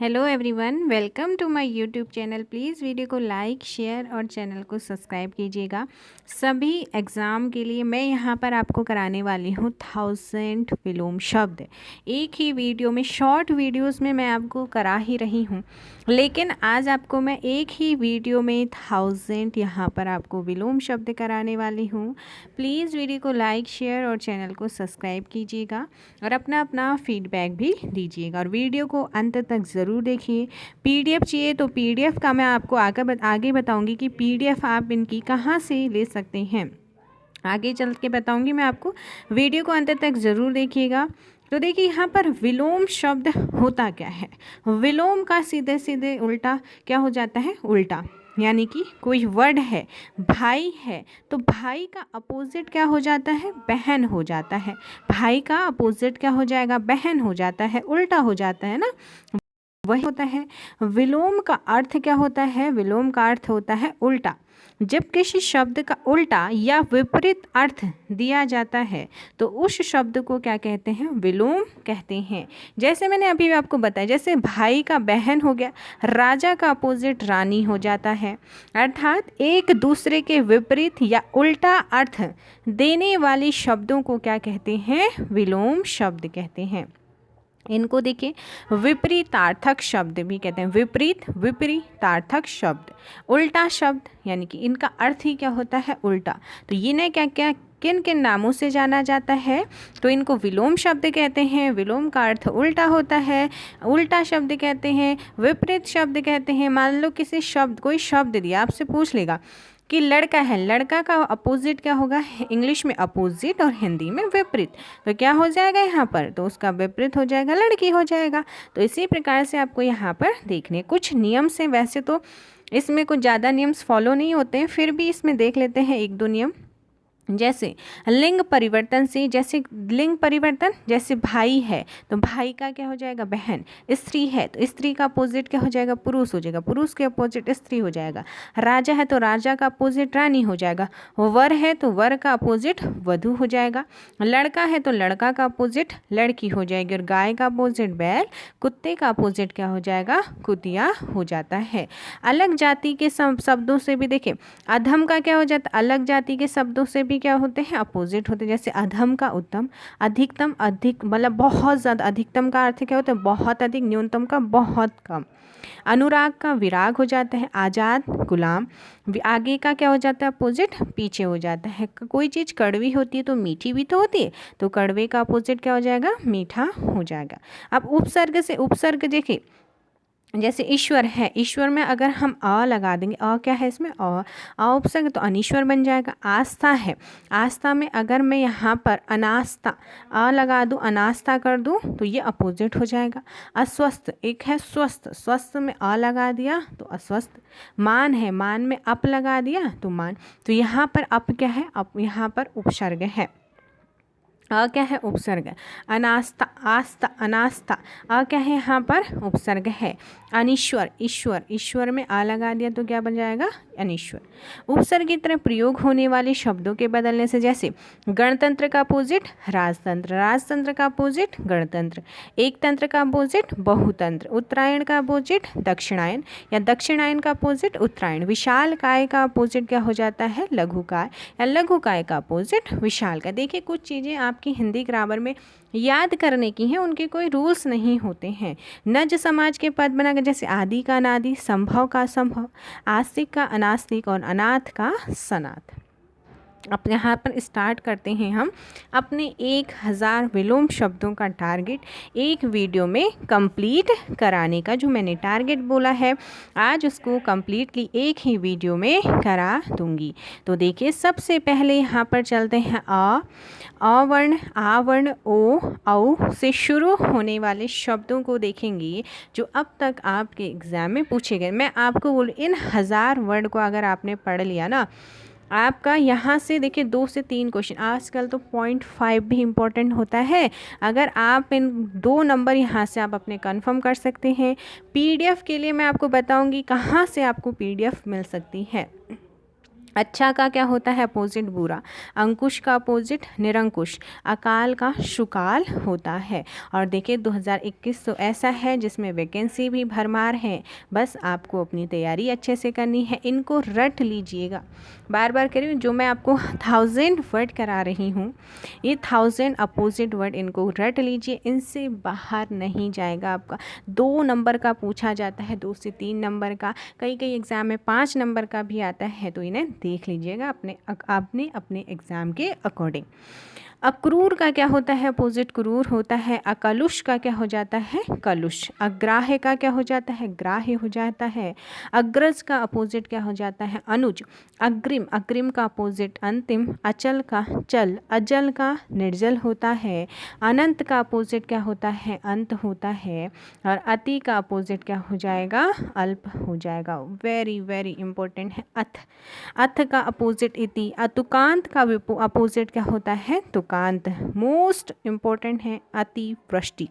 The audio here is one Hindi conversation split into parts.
Hello everyone, welcome to my YouTube channel. Please video को लाइक शेयर और चैनल को सब्सक्राइब कीजिएगा। सभी एग्ज़ाम के लिए मैं यहाँ पर आपको कराने वाली हूँ 1000 विलोम शब्द। एक ही वीडियो में, शॉर्ट वीडियोस में मैं आपको करा ही रही हूँ, लेकिन आज आपको मैं एक ही वीडियो में 1000 यहाँ पर आपको विलोम शब्द कराने वाली हूँ। प्लीज़ वीडियो को लाइक शेयर और चैनल को सब्सक्राइब कीजिएगा और अपना अपना फीडबैक भी दीजिएगा और वीडियो को अंत तक ज़रूर देखिए। पीडीएफ चाहिए तो पीडीएफ का मैं आपको आगे बताऊंगी कि पीडीएफ आप इनकी कहाँ से ले सकते हैं। आगे चल के बताऊंगी मैं आपको, वीडियो को अंत तक ज़रूर देखिएगा। तो देखिए यहाँ पर विलोम शब्द होता क्या है। विलोम का सीधे सीधे उल्टा क्या हो जाता है, उल्टा। यानी कि कोई वर्ड है, भाई है, तो भाई का अपोजिट क्या हो जाता है, बहन हो जाता है। भाई का अपोजिट क्या हो जाएगा, बहन हो जाता है, उल्टा हो जाता है ना, वही होता है। विलोम का अर्थ क्या होता है, विलोम का अर्थ होता है उल्टा। जब किसी शब्द का उल्टा या विपरीत अर्थ दिया जाता है तो उस शब्द को क्या कहते हैं, विलोम कहते हैं। जैसे मैंने अभी आपको बताया, जैसे भाई का बहन हो गया, राजा का अपोजिट रानी हो जाता है। अर्थात एक दूसरे के विपरीत या उल्टा अर्थ देने वाले शब्दों को क्या कहते हैं, विलोम शब्द कहते हैं। इनको देखिए, विपरीतार्थक शब्द भी कहते हैं। विपरीतार्थक शब्द, उल्टा शब्द, यानी कि इनका अर्थ ही क्या होता है, उल्टा। तो इन्हें क्या क्या किन किन नामों से जाना जाता है, तो इनको विलोम शब्द कहते हैं। विलोम का अर्थ उल्टा होता है, उल्टा शब्द कहते हैं, विपरीत शब्द कहते हैं। मान लो किसी शब्द, कोई शब्द दिया, आपसे पूछ लेगा कि लड़का है, लड़का का अपोजिट क्या होगा, इंग्लिश में अपोजिट और हिंदी में विपरीत। तो क्या हो जाएगा यहाँ पर, तो उसका विपरीत हो जाएगा, लड़की हो जाएगा। तो इसी प्रकार से आपको यहाँ पर देखने कुछ नियम से, वैसे तो इसमें कुछ ज़्यादा नियम्स फॉलो नहीं होते हैं, फिर भी इसमें देख लेते हैं एक दो नियम। जैसे लिंग परिवर्तन से, जैसे लिंग परिवर्तन, जैसे भाई है तो भाई का क्या हो जाएगा, बहन। स्त्री है तो स्त्री का अपोजिट क्या हो जाएगा, पुरुष हो जाएगा, पुरुष के अपोजिट स्त्री हो जाएगा। राजा है तो राजा का अपोजिट रानी हो जाएगा। वर है तो वर का अपोजिट वधु हो जाएगा। लड़का है तो लड़का का अपोजिट लड़की हो जाएगी। और गाय का अपोजिट बैल, कुत्ते का अपोजिट क्या हो जाएगा, कुतिया हो जाता है। अलग जाति के शब्दों से भी देखिए, अधम का क्या हो जाता है, अलग जाति के शब्दों से भी क्या होते हैं, अपोजिट होते हैं। जैसे अधम का उत्तम, अधिकतम अधिक, मतलब बहुत ज़्यादा। अधिकतम का अर्थ क्या होता है, बहुत अधिक, न्यूनतम का बहुत कम। अनुराग का विराग हो जाता है। आज़ाद गुलाम, आगे का क्या हो जाता है, अपोजिट पीछे हो जाता है। कोई चीज़ कड़वी होती है तो मीठी भी तो होती है, तो कड़वे का अपोजिट क्या हो जाएगा, मीठा हो जाएगा। अब उपसर्ग से, उपसर्ग देखिए, जैसे ईश्वर है, ईश्वर में अगर हम अ लगा देंगे, अ क्या है इसमें, अ उपसर्ग, तो अनीश्वर बन जाएगा। आस्था है, आस्था में अगर मैं यहाँ पर अनास्था अ लगा दूँ, अनास्था कर दूँ, तो ये अपोजिट हो जाएगा। अस्वस्थ, एक है स्वस्थ, स्वस्थ में अ लगा दिया तो अस्वस्थ। मान है, मान में अप लगा दिया तो मान। तो यहाँ पर अप क्या है, अप यहाँ पर उपसर्ग है। अ क्या है, उपसर्ग। अनास्था, आस्था, अनास्था, अ क्या है, यहाँ पर उपसर्ग है। अनीश्वर, ईश्वर, ईश्वर में आ लगा दिया तो क्या बन जाएगा, अनीश्वर। उपसर्ग की तरह प्रयोग होने वाले शब्दों के बदलने से, जैसे गणतंत्र का अपोजिट राजतंत्र, राजतंत्र का अपोजिट गणतंत्र, एक तंत्र का अपोजिट बहुतंत्र, उत्तरायण का अपोजिट दक्षिणायन या दक्षिणायन का अपोजिट उत्तरायण। विशाल काय का अपोजिट क्या हो जाता है, लघु काय या लघु काय का अपोजिट विशाल काय। देखिए, कुछ चीज़ें आपकी हिंदी ग्रामर में याद करने की हैं, उनके कोई रूल्स नहीं होते हैं। नज समाज के पद बनाकर, जैसे आदि का अनादि, संभव का असंभव, आस्तिक का अनास्तिक और अनाथ का सनाथ। अब यहाँ पर स्टार्ट करते हैं हम अपने 1000 विलोम शब्दों का टारगेट एक वीडियो में कंप्लीट कराने का। जो मैंने टारगेट बोला है, आज उसको कंप्लीटली एक ही वीडियो में करा दूंगी। तो देखिए, सबसे पहले यहाँ पर चलते हैं अ वर्ण, आ वर्ण, ओ, औ से शुरू होने वाले शब्दों को देखेंगे जो अब तक आपके एग्ज़ाम में पूछे गए। मैं आपको बोलूँ, इन 1000 वर्ड को अगर आपने पढ़ लिया ना, आपका यहाँ से देखिए 2 से 3 क्वेश्चन, आजकल तो 0.5 भी इम्पोर्टेंट होता है। अगर आप इन 2 नंबर यहाँ से आप अपने कंफर्म कर सकते हैं। पीडीएफ के लिए मैं आपको बताऊँगी कहाँ से आपको पीडीएफ मिल सकती है। अच्छा का क्या होता है अपोजिट बुरा, अंकुश का अपोजिट निरंकुश, अकाल का शुकाल होता है। और देखिए 2021 तो ऐसा है जिसमें वैकेंसी भी भरमार है, बस आपको अपनी तैयारी अच्छे से करनी है, इनको रट लीजिएगा। बार बार कह रही हूँ, जो मैं आपको 1000 वर्ड करा रही हूँ, ये 1000 अपोजिट वर्ड, इनको रट लीजिए, इनसे बाहर नहीं जाएगा आपका। 2 नंबर का पूछा जाता है, 2 से 3 नंबर का, कई कई एग्ज़ाम में 5 नंबर का भी आता है, तो इन्हें देख लीजिएगा अपने अपने एग्ज़ाम के अकॉर्डिंग। अक्रूर का क्या होता है अपोजिट क्रूर होता है। अकलुष का क्या हो जाता है कलुष। अग्राह्य का क्या हो जाता है ग्राह्य हो जाता है। अग्रज का अपोजिट क्या हो जाता है अनुज। अग्रिम, अग्रिम का अपोजिट अंतिम। अचल का चल, अजल का निर्जल होता है। अनंत का अपोजिट क्या होता है अंत होता है। और अति का अपोजिट क्या हो जाएगा अल्प हो जाएगा। वेरी वेरी इंपॉर्टेंट है अथ। अथ का अपोजिट इति। अतुकांत का अपोजिट क्या होता है तुकांत। मोस्ट इम्पोर्टेंट है अतिवृष्टि।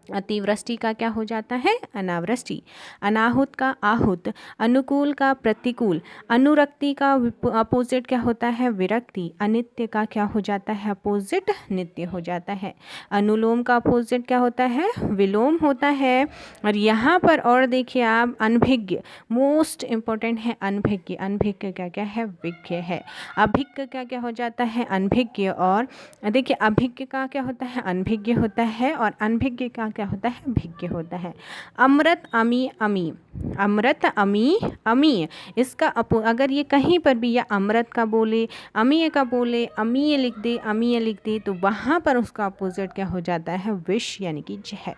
अतिवृष्टि का क्या हो जाता है अनावृष्टि। अनाहुत का आहूत। अनुकूल का प्रतिकूल। अनुरक्ति का अपोजिट क्या होता है विरक्ति। अनित्य का क्या हो जाता है अपोजिट नित्य हो जाता है। अनुलोम का अपोजिट क्या होता है विलोम होता है। और यहाँ पर और देखिए आप अनभिज्ञ, मोस्ट इम्पोर्टेंट है अनभिज्ञ। अनभिज्ञ क्या क्या है विज्ञ है। अभिज्ञ क्या क्या हो जाता है अनभिज्ञ। और देखिए अभिज्ञ का क्या होता है अनभिज्ञ होता है, और अनभिज्ञ का क्या होता है भिज्ञ होता है। अमृत अमी अमी। अमृत अमी अमी, इसका अगर ये कहीं पर भी या अमृत का बोले अमीय का बोले अमीय लिख दे अमीय लिख दे, तो वहाँ पर उसका अपोजिट क्या हो जाता है विष यानी कि जहर।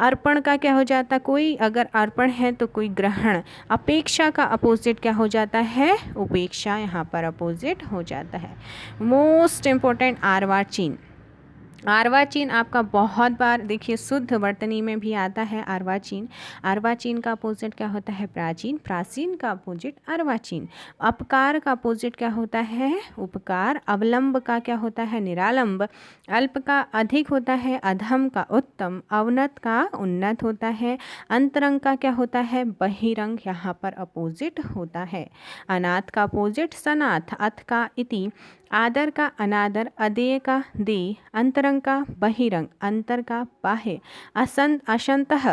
अर्पण का क्या हो जाता है कोई अगर अर्पण है तो कोई ग्रहण। अपेक्षा का अपोजिट क्या हो जाता है उपेक्षा, यहाँ पर अपोजिट हो जाता है। Most important अर्वाचीन। अर्वाचीन आपका बहुत बार देखिए शुद्ध वर्तनी में भी आता है अर्वाचीन। अर्वाचीन का अपोजिट क्या होता है प्राचीन। प्राचीन का अपोजिट अर्वाचीन। अपकार का अपोजिट क्या होता है उपकार। अवलंब का क्या होता है निरालंब। अल्प का अधिक होता है अधम का उत्तम। अवनत का उन्नत होता है। अंतरंग का क्या होता है बहिरंग, यहाँ पर अपोजिट होता है। अनाथ का अपोजिट सनाथ। अथ का इति। आदर का अनादर। अदेय का दे। अंतरंग का बहिरंग। अंतर का बाह्य। अशंतः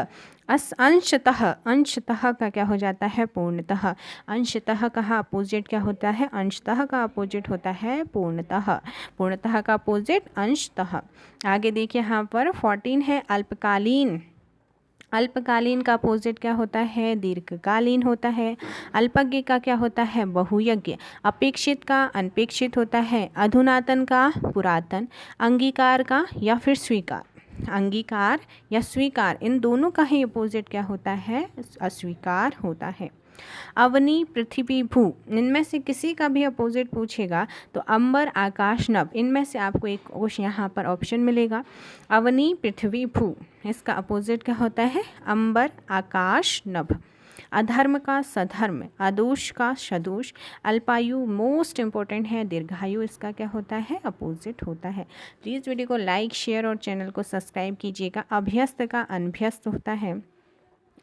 अंशतः। अंशतः का क्या हो जाता है पूर्णतः। अंशतः का अपोजिट क्या होता है अंशतः का अपोजिट होता है पूर्णतः। पूर्णतः का अपोजिट अंशतः। आगे देखिए यहाँ पर 14 है अल्पकालीन। अल्पकालीन का अपोजिट क्या होता है दीर्घकालीन होता है। अल्पज्ञ का क्या होता है बहुयज्ञ। अपेक्षित का अनपेक्षित होता है। अधुनातन का पुरातन। अंगीकार का या फिर स्वीकार। अंगीकार या स्वीकार, इन दोनों का ही अपोजिट क्या होता है अस्वीकार होता है। अवनी पृथ्वी भू, इनमें से किसी का भी अपोजिट पूछेगा तो अंबर आकाश नभ, इनमें से आपको एक क्वेश्चन यहाँ पर ऑप्शन मिलेगा। अवनी पृथ्वी भू, इसका अपोजिट क्या होता है अंबर आकाश नभ। अधर्म का सधर्म। अदोष का सदोष। अल्पायु मोस्ट इम्पोर्टेंट है दीर्घायु, इसका क्या होता है अपोजिट होता है। प्लीज़ वीडियो को लाइक शेयर और चैनल को सब्सक्राइब कीजिएगा। अभ्यस्त का अनभ्यस्त होता है।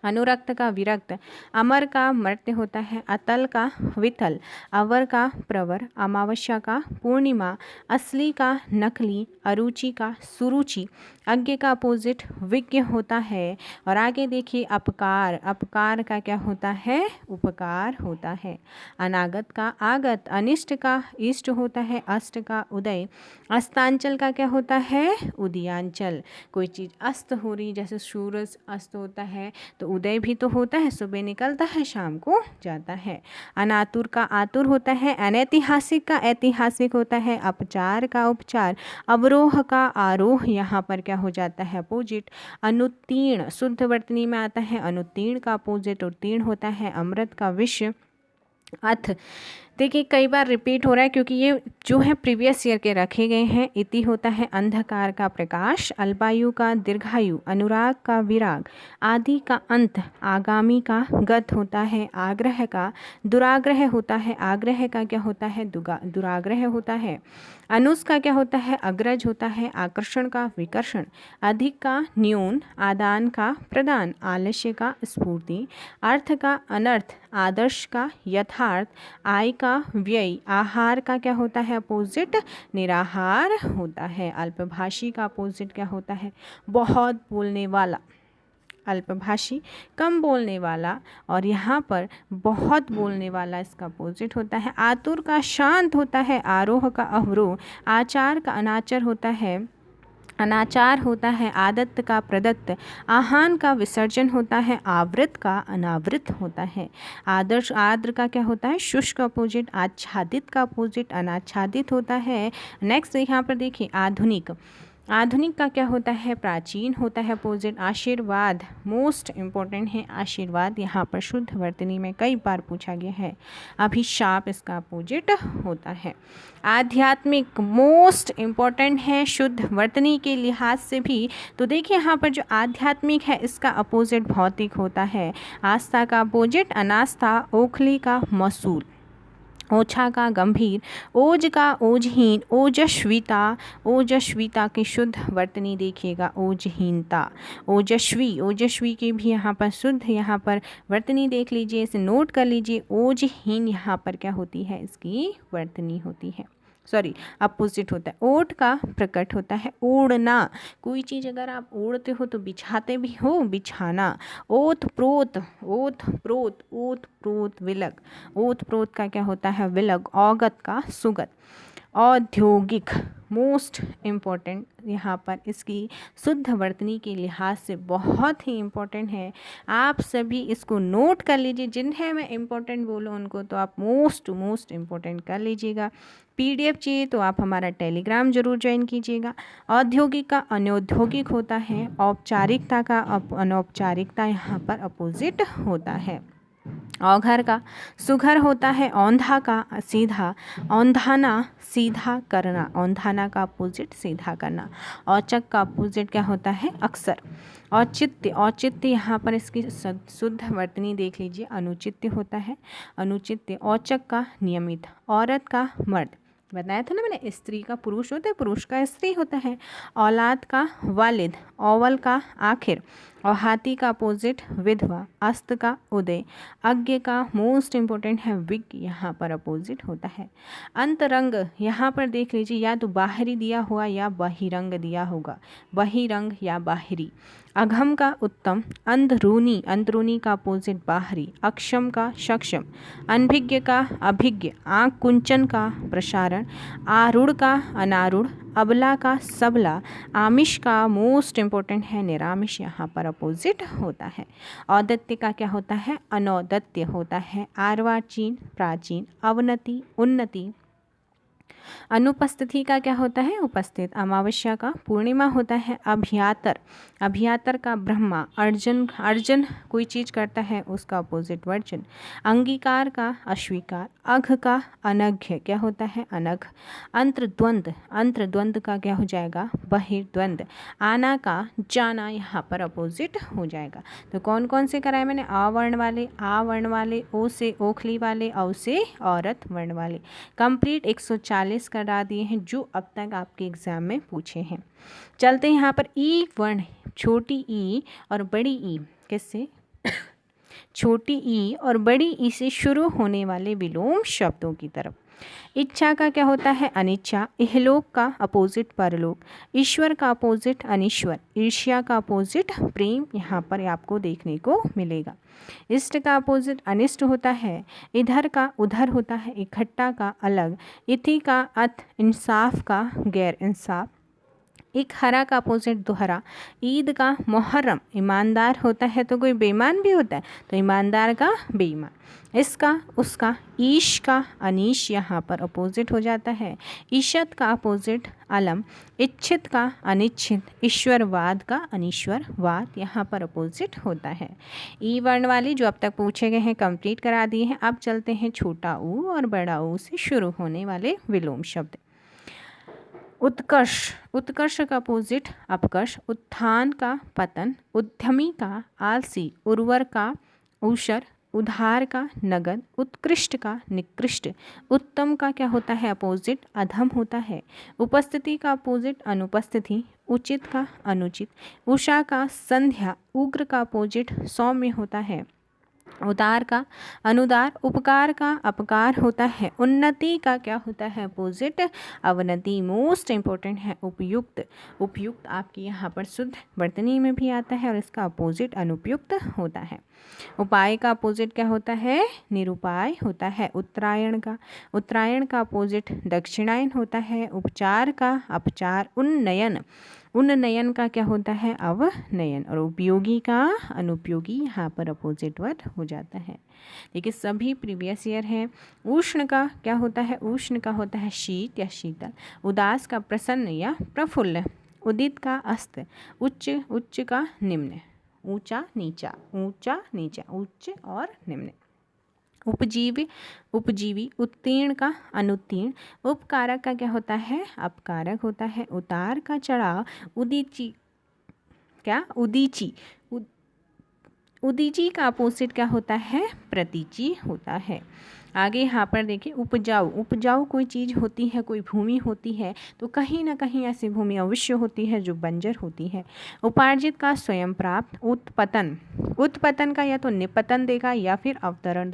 अनुरक्त का विरक्त। अमर का मर्त्य होता है। अतल का वितल। अवर का प्रवर। अमावस्या का पूर्णिमा। असली का नकली। अरुचि का सुरुचि। अज्ञ का अपोजिट विज्ञ होता है। और आगे देखिए अपकार। अपकार का क्या होता है उपकार होता है। अनागत का आगत। अनिष्ट का इष्ट होता है। अष्ट का उदय। अस्तांचल का क्या होता है उदयांचल, कोई चीज़ अस्त हो रही जैसे सूरज अस्त होता है तो उदय भी तो होता है, सुबह निकलता है शाम को जाता है। अनातुर का आतुर होता है। अनैतिहासिक का ऐतिहासिक होता है। अपचार का उपचार। अवरोह का आरोह, यहाँ पर क्या हो जाता है अपोजिट। अनुत्तीर्ण शुद्ध वर्तनी में आता है। अनुत्तीर्ण का अपोजिट उत्तीर्ण होता है। अमृत का विष। अथ देखिए कई बार रिपीट हो रहा है क्योंकि ये जो है प्रीवियस ईयर के रखे गए हैं। इति होता है अंधकार का प्रकाश, अल्पायु का दीर्घायु, अनुराग का विराग, आदि का अंत, आगामी का गत होता है, आग्रह का दुराग्रह होता है, आग्रह का क्या होता है दुराग्रह होता है, अनुस का क्या होता है अग्रज होता है, आकर्षण का विकर्षण, अधिक का न्यून, आदान का प्रदान, आलस्य का स्फूर्ति, अर्थ का अनर्थ, आदर्श का यथार्थ, आय का व्यय, आहार का क्या होता है अपोजिट निराहार होता है, अल्पभाषी का अपोजिट क्या होता है बहुत बोलने वाला, अल्पभाषी कम बोलने वाला, और यहाँ पर बहुत बोलने वाला इसका अपोजिट होता है। आतुर का शांत होता है, आरोह का अवरोह, आचार का अनाचर होता है, अनाचार होता है, आदत्त का प्रदत्त, आहान का विसर्जन होता है, आवृत का अनावृत होता है, आदर्श आर्द्र का क्या होता है शुष्क अपोजिट, आच्छादित का अपोजिट अनाच्छादित होता है। नेक्स्ट यहाँ पर देखिए आधुनिक, आधुनिक का क्या होता है प्राचीन होता है अपोजिट, आशीर्वाद मोस्ट इम्पोर्टेंट है, आशीर्वाद यहाँ पर शुद्ध वर्तनी में कई बार पूछा गया है, अभिशाप इसका अपोजिट होता है। आध्यात्मिक मोस्ट इम्पोर्टेंट है शुद्ध वर्तनी के लिहाज से भी, तो देखिए यहाँ पर जो आध्यात्मिक है इसका अपोजिट भौतिक होता है, आस्था का अपोजिट अनास्था, ओखली का मसूल, ओछा का गंभीर, ओज का ओजहीन, ओजस्विता, ओजस्विता की शुद्ध वर्तनी देखिएगा ओजहीनता, ओजस्वी, ओजस्वी की भी यहाँ पर शुद्ध यहाँ पर वर्तनी देख लीजिए, इसे नोट कर लीजिए, ओजहीन यहाँ पर क्या होती है इसकी वर्तनी होती है, सॉरी अपोजिट होता है। ओट का प्रकट होता है ओढ़ना, कोई चीज़ अगर आप ओढ़ते हो तो बिछाते भी हो बिछाना, ओत प्रोत, ओत प्रोत, ओत प्रोत विलग, ओत प्रोत का क्या होता है विलग, औगत का सुगत, औद्योगिक मोस्ट इम्पॉर्टेंट यहाँ पर इसकी शुद्ध वर्तनी के लिहाज से बहुत ही इम्पोर्टेंट है, आप सभी इसको नोट कर लीजिए, जिन्हें मैं इम्पोर्टेंट बोलूँ उनको तो आप मोस्ट इम्पोर्टेंट कर लीजिएगा। पीडीएफ चाहिए तो आप हमारा टेलीग्राम जरूर ज्वाइन कीजिएगा। औद्योगिक का अनौद्योगिक होता है, औपचारिकता का अनौपचारिकता यहाँ पर अपोजिट होता है। औघर का सुघर होता है, औंधा का सीधा, औंधाना सीधा करना, औंधाना का अपोजिट सीधा करना, औचक का अपोजिट क्या होता है अक्सर, औचित्य, औचित्य यहाँ पर इसकी शुद्ध वर्तनी देख लीजिए अनुचित्य होता है, अनुचित्य, औचक का नियमित, औरत का मर्द, बताया था ना मैंने स्त्री का पुरुष होता है पुरुष का स्त्री होता है, औलाद का वालिद, औवल का आखिर, और हाथी का अपोजिट विधवा, अस्त का उदय, अज्ञ का मोस्ट इम्पोर्टेंट है विज्ञ यहाँ पर अपोजिट होता है। अंतरंग यहाँ पर देख लीजिए या तो बाहरी दिया हुआ या बहिरंग दिया होगा, बहिरंग या बाहरी, अघम का उत्तम, अंदरूनी, अंदरूनी का अपोजिट बाहरी, अक्षम का सक्षम, अनभिज्ञ का अभिज्ञ, आँख कुंचन का प्रसारण, आरूढ़ का अनारूढ़, अबला का सबला, आमिष का मोस्ट इम्पोर्टेंट है निरामिष यहाँ पर अपोजिट होता है। औदत्य का क्या होता है अनौदत्य होता है, आर्वाचीन प्राचीन, अवनति उन्नति, अनुपस्थिति का क्या होता है उपस्थित, अमावस्या का पूर्णिमा होता है, अभियातर, अभियातर का ब्रह्मा, अर्जन, अर्जन कोई चीज़ करता है उसका अपोजिट वर्जन, अंगीकार का अस्वीकार, अघ का अनघ्य क्या होता है अनघ, अंतर्द्वंद, अंतर्द्वंद का क्या हो जाएगा बहिर्द्वंद, आना का जाना यहाँ पर अपोजिट हो जाएगा। तो कौन कौन से कराए मैंने आवर्ण वाले, आ वर्ण वाले, ओ से ओखली वाले, औ से औरत वर्ण वाले, कंप्लीट 140 करा दिए हैं जो अब तक आपके एग्जाम में पूछे हैं। चलते हैं यहाँ पर ई वर्ण, छोटी ई और बड़ी ई, किससे छोटी ई और बड़ी ई से शुरू होने वाले विलोम शब्दों की तरफ। इच्छा का क्या होता है अनिच्छा, इहलोक का अपोजिट परलोक, ईश्वर का अपोजिट अनीश्वर, ईर्ष्या का अपोजिट प्रेम यहाँ पर आपको देखने को मिलेगा। इष्ट का अपोजिट अनिष्ट होता है, इधर का उधर होता है, इकट्ठा का अलग, इति का अथ, इंसाफ का गैर इंसाफ, एक हरा का अपोजिट दोहरा। ईद का मुहर्रम, ईमानदार होता है तो कोई बेईमान भी होता है, तो ईमानदार का बेईमान। इसका उसका, ईश का अनीश यहाँ पर अपोजिट हो जाता है। ईशत का अपोजिट अलम, इच्छित का अनिच्छित, ईश्वरवाद का अनीश्वरवाद यहाँ पर अपोजिट होता है। ई वर्ण वाली जो अब तक पूछे गए हैं कंप्लीट करा दिए हैं। अब चलते हैं छोटा ऊ और बड़ा ऊ से शुरू होने वाले विलोम शब्द। उत्कर्ष, उत्कर्ष का अपोजिट अपकर्ष। उत्थान का पतन, उद्यमी का आलसी, उर्वर का ऊषर, उधार का नगद, उत्कृष्ट का निकृष्ट। उत्तम का क्या होता है अपोजिट अधम होता है। उपस्थिति का अपोजिट अनुपस्थिति, उचित का अनुचित। उषा का संध्या, उग्र का अपोजिट सौम्य होता है। उदार का अनुदार, उपकार का अपकार होता है। उन्नति का क्या होता है अपोजिट अवनति। मोस्ट इम्पोर्टेंट है उपयुक्त। उपयुक्त आपकी यहाँ पर शुद्ध वर्तनी में भी आता है और इसका अपोजिट अनुपयुक्त होता है। उपाय का अपोजिट क्या होता है निरुपाय होता है। उत्तरायण का अपोजिट दक्षिणायन होता है। उपचार का अपचार। उन्नयन, उन्नयन का क्या होता है अवनयन। और उपयोगी का अनुपयोगी यहाँ पर अपोजिट वर्ड हो जाता है। देखिए सभी प्रीवियस ईयर है। उष्ण का क्या होता है उष्ण का होता है शीत या शीतल। उदास का प्रसन्न या प्रफुल्ल। उदित का अस्त। उच्च, उच्च का निम्न। ऊंचा नीचा, ऊंचा नीचा, उच्च और निम्न। उपजीवी, उपजीवी। उत्तीर्ण का अनुत्तीर्ण। उपकारक का क्या होता है अपकारक होता है। उतार का चढ़ाव। उदीची, क्या उदीची। उदीची का अपोजिट क्या होता है प्रतीची होता है। आगे यहाँ पर देखिए उपजाऊ, उपजाऊ कोई चीज़ होती है, कोई भूमि होती है, तो कहीं ना कहीं ऐसी भूमि अवश्य होती है जो बंजर होती है। उपार्जित का स्वयं प्राप्त। उत्पतन, उत्पतन का या तो निपतन देगा या फिर अवतरण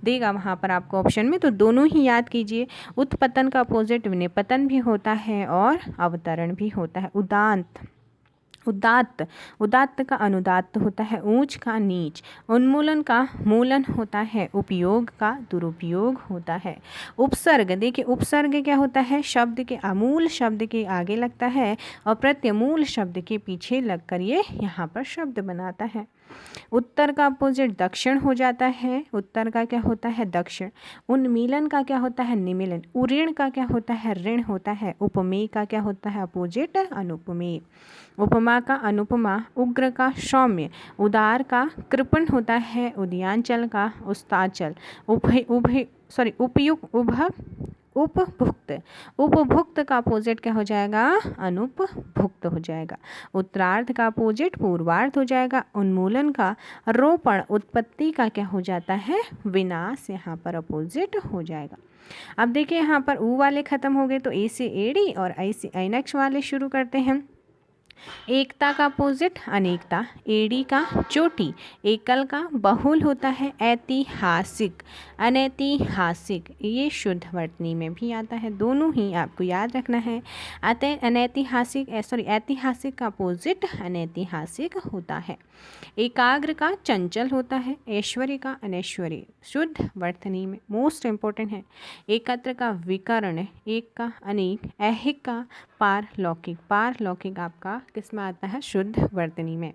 देगा वहाँ पर आपको ऑप्शन में, तो दोनों ही याद कीजिए। उत्पतन का अपोजिट निपतन भी होता है और अवतरण भी होता है। उदांत, उदात्त, उदात्त का अनुदात्त होता है। ऊंच का नीच। उन्मूलन का मूलन होता है। उपयोग का दुरुपयोग होता है। उपसर्ग, देखिए उपसर्ग क्या होता है शब्द के अमूल शब्द के आगे लगता है और प्रत्यमूल शब्द के पीछे लगकर ये यहाँ पर शब्द बनाता है। उत्तर का अपोजिट दक्षिण हो जाता है। उत्तर का क्या होता है दक्षिण। उन्मीलन का क्या होता है निमीलन। उऋण का क्या होता है ऋण होता है। उपमेय का क्या होता है अपोजिट अनुपमेय। उपमा का अनुपमा। उग्र का सौम्य। उदार का कृपण होता है। उदयांचल का उस्ताचल। उपयुक्त, उपभुक्त। उपभुक्त का अपोजिट क्या हो जाएगा अनुपभुक्त हो जाएगा। उत्तरार्ध का अपोजिट पूर्वार्ध हो जाएगा। उन्मूलन का रोपण। उत्पत्ति का क्या हो जाता है विनाश, यहाँ पर अपोजिट हो जाएगा। अब देखिए यहाँ पर ऊ वाले खत्म हो गए तो ए से एड़ी और आई से ऐनक्स वाले शुरू करते हैं। एकता का अपोजिट अनेकता। एड़ी का चोटी। एकल का बहुल होता है। ऐतिहासिक, अनैतिहासिक, ये शुद्ध वर्तनी में भी आता है, दोनों ही आपको याद रखना है। अनैतिहासिक ऐतिहासिक का अपोजिट अनैतिहासिक होता है। एकाग्र का चंचल होता है। ऐश्वर्य का अनैश्वर्य, शुद्ध वर्तनी में मोस्ट इम्पोर्टेंट है। एकत्र का विकर्ण। एक का अनेक। ऐहिक का पारलौकिक। पारलौकिक आपका किस में आता है शुद्ध वर्तनी में।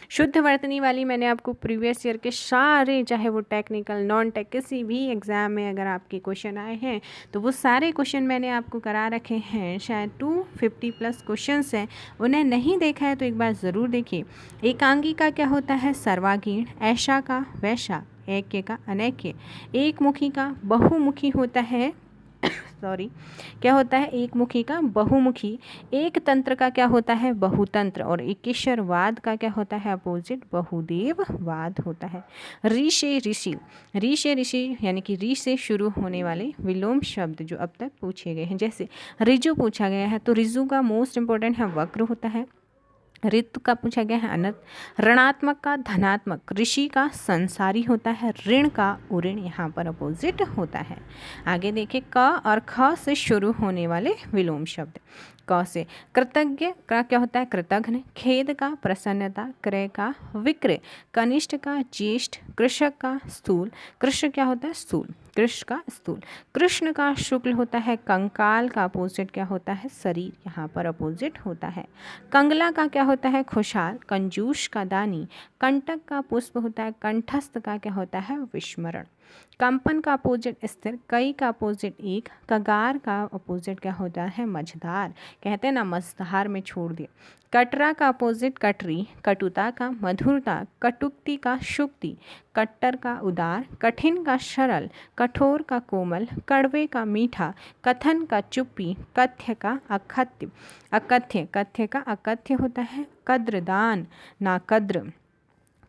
शुद्ध वर्तनी वाली मैंने आपको प्रीवियस ईयर के सारे, चाहे वो टेक्निकल नॉन टेक किसी भी एग्ज़ाम में अगर आपके क्वेश्चन आए हैं तो वो सारे क्वेश्चन मैंने आपको करा रखे हैं। शायद 250+ क्वेश्चंस हैं, उन्हें नहीं देखा है तो एक बार ज़रूर देखिए। एकांगी का क्या होता है सर्वागीण। ऐशा का वैशा। ऐक्य का अनैक्य। एक मुखी का बहुमुखी होता है क्या होता है एक मुखी का बहुमुखी। एक तंत्र का क्या होता है बहुतंत्र। और एकेश्वरवाद का क्या होता है अपोजिट बहुदेववाद होता है। ऋषि ऋषि, ऋषि ऋषि यानी कि ऋ से शुरू होने वाले विलोम शब्द जो अब तक पूछे गए हैं, जैसे ऋजु पूछा गया है तो ऋजु का मोस्ट इंपॉर्टेंट है वक्र होता है। ऋतु का पूछा गया है अनंत। ऋणात्मक का धनात्मक। ऋषि का संसारी होता है। ऋण का उऋण यहाँ पर अपोजिट होता है। आगे देखिए क और ख से शुरू होने वाले विलोम शब्द। क से कृतज्ञ का क्या होता है कृतघ्न। खेद का प्रसन्नता। क्रय का विक्रय। कनिष्ठ का ज्येष्ठ। कृषक का स्थूल। कृष्ण क्या होता है स्थूल। कृष्ण का स्थूल। कृष्ण का शुक्ल होता है। कंकाल का अपोजिट क्या होता है? शरीर, यहाँ पर अपोजिट होता है। कंगला का क्या होता है? खुशहाल। कंजूस का दानी। कंटक का पुष्प होता है। कंठस्थ का क्या होता है? विस्मरण। कंपन का अपोजिट स्थिर। कई का अपोजिट एक। कगार का अपोजिट क्या होता है? मझधार। कहते हैं ना, मझधार में छोड़ दिया। कटरा का अपोजिट कटरी। कटुता का मधुरता। कटुक्ति का शुक्ति। कट्टर का उदार। कठिन का सरल। कठोर का कोमल। कड़वे का मीठा। कथन का चुप्पी। कथ्य का अकथ्य। अकथ्य, कथ्य का अकथ्य होता है। कद्रदान ना कद्र।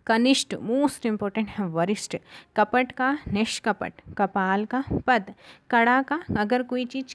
कनिष्ठ, मोस्ट इम्पोर्टेंट है वरिष्ठ। कपट का निष्कपट। कपाल का पद। कड़ा का, अगर कोई चीज़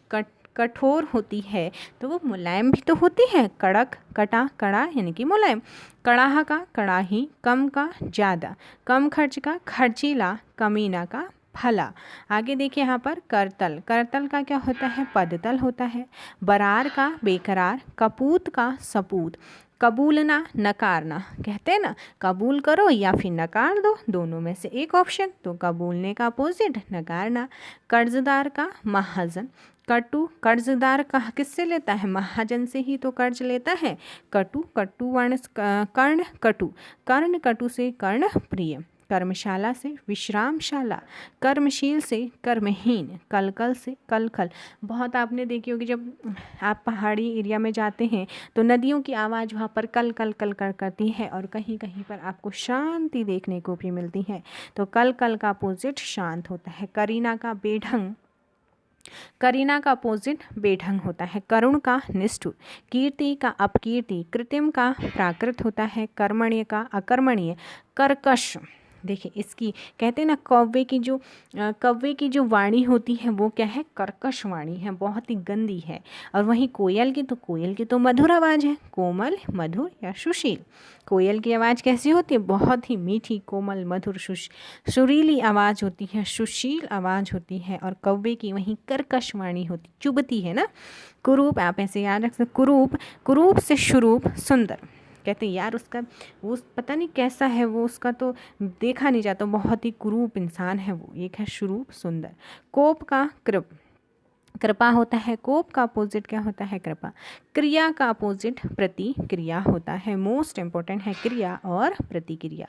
कठोर होती है तो वो मुलायम भी तो होती है। कड़क, कटा, कड़ा यानी कि मुलायम। कड़ाहा का कड़ाही। कम का ज़्यादा। कम खर्च का खर्चीला। कमीना का फला। आगे देखिए यहाँ पर करतल। करतल का क्या होता है? पदतल होता है। बरार का बेकरार। कपूत का सपूत। कबूलना, नकारना। कहते हैं ना, कबूल करो या फिर नकार दो, दोनों में से एक ऑप्शन। तो कबूलने का अपोजिट नकारना। कर्जदार का महाजन। कटु, कर्जदार का किससे लेता है? महाजन से ही तो कर्ज लेता है। कटु, कटु वर्ण कर्ण कटु। कर्ण कटु से कर्ण प्रिय। कर्मशाला से विश्रामशाला। कर्मशील से कर्महीन। कलकल से कलखल। बहुत आपने देखी होगी, जब आप पहाड़ी एरिया में जाते हैं तो नदियों की आवाज़ वहाँ पर कल कल कल कर करती है और कहीं कहीं पर आपको शांति देखने को भी मिलती है। तो कल कल का अपोजिट शांत होता है। करीना का बेढंग। करीना का अपोजिट बेढंग होता है। करुण का निष्ठुर। कीर्ति का अपकीर्ति। कृत्रिम का प्राकृत होता है। कर्मण्य का अकर्मण्य। कर्कश, देखिए इसकी कहते हैं ना, कौवे की जो वाणी होती है वो क्या है? कर्कश वाणी है, बहुत ही गंदी है। और वहीं कोयल की तो मधुर आवाज़ है। कोमल, मधुर या सुशील। कोयल की आवाज़ कैसी होती है? बहुत ही मीठी, कोमल, मधुर, सुरीली आवाज़ होती है, सुशील आवाज़ होती है। और कौवे की वहीं कर्कश वाणी होती, चुभती है ना। कुरूप, आप ऐसे याद रख सकते। कुरूप, कुरूप से शुरूप सुंदर। कहते हैं यार उसका वो पता नहीं कैसा है, वो उसका तो देखा नहीं जाता, बहुत ही कुरूप इंसान है वो। एक है शुरूप सुंदर। कोप का कृप। कृपा होता है। कोप का अपोजिट क्या होता है? कृपा। क्रिया का अपोजिट प्रतिक्रिया होता है। मोस्ट इंपॉर्टेंट है क्रिया और प्रतिक्रिया।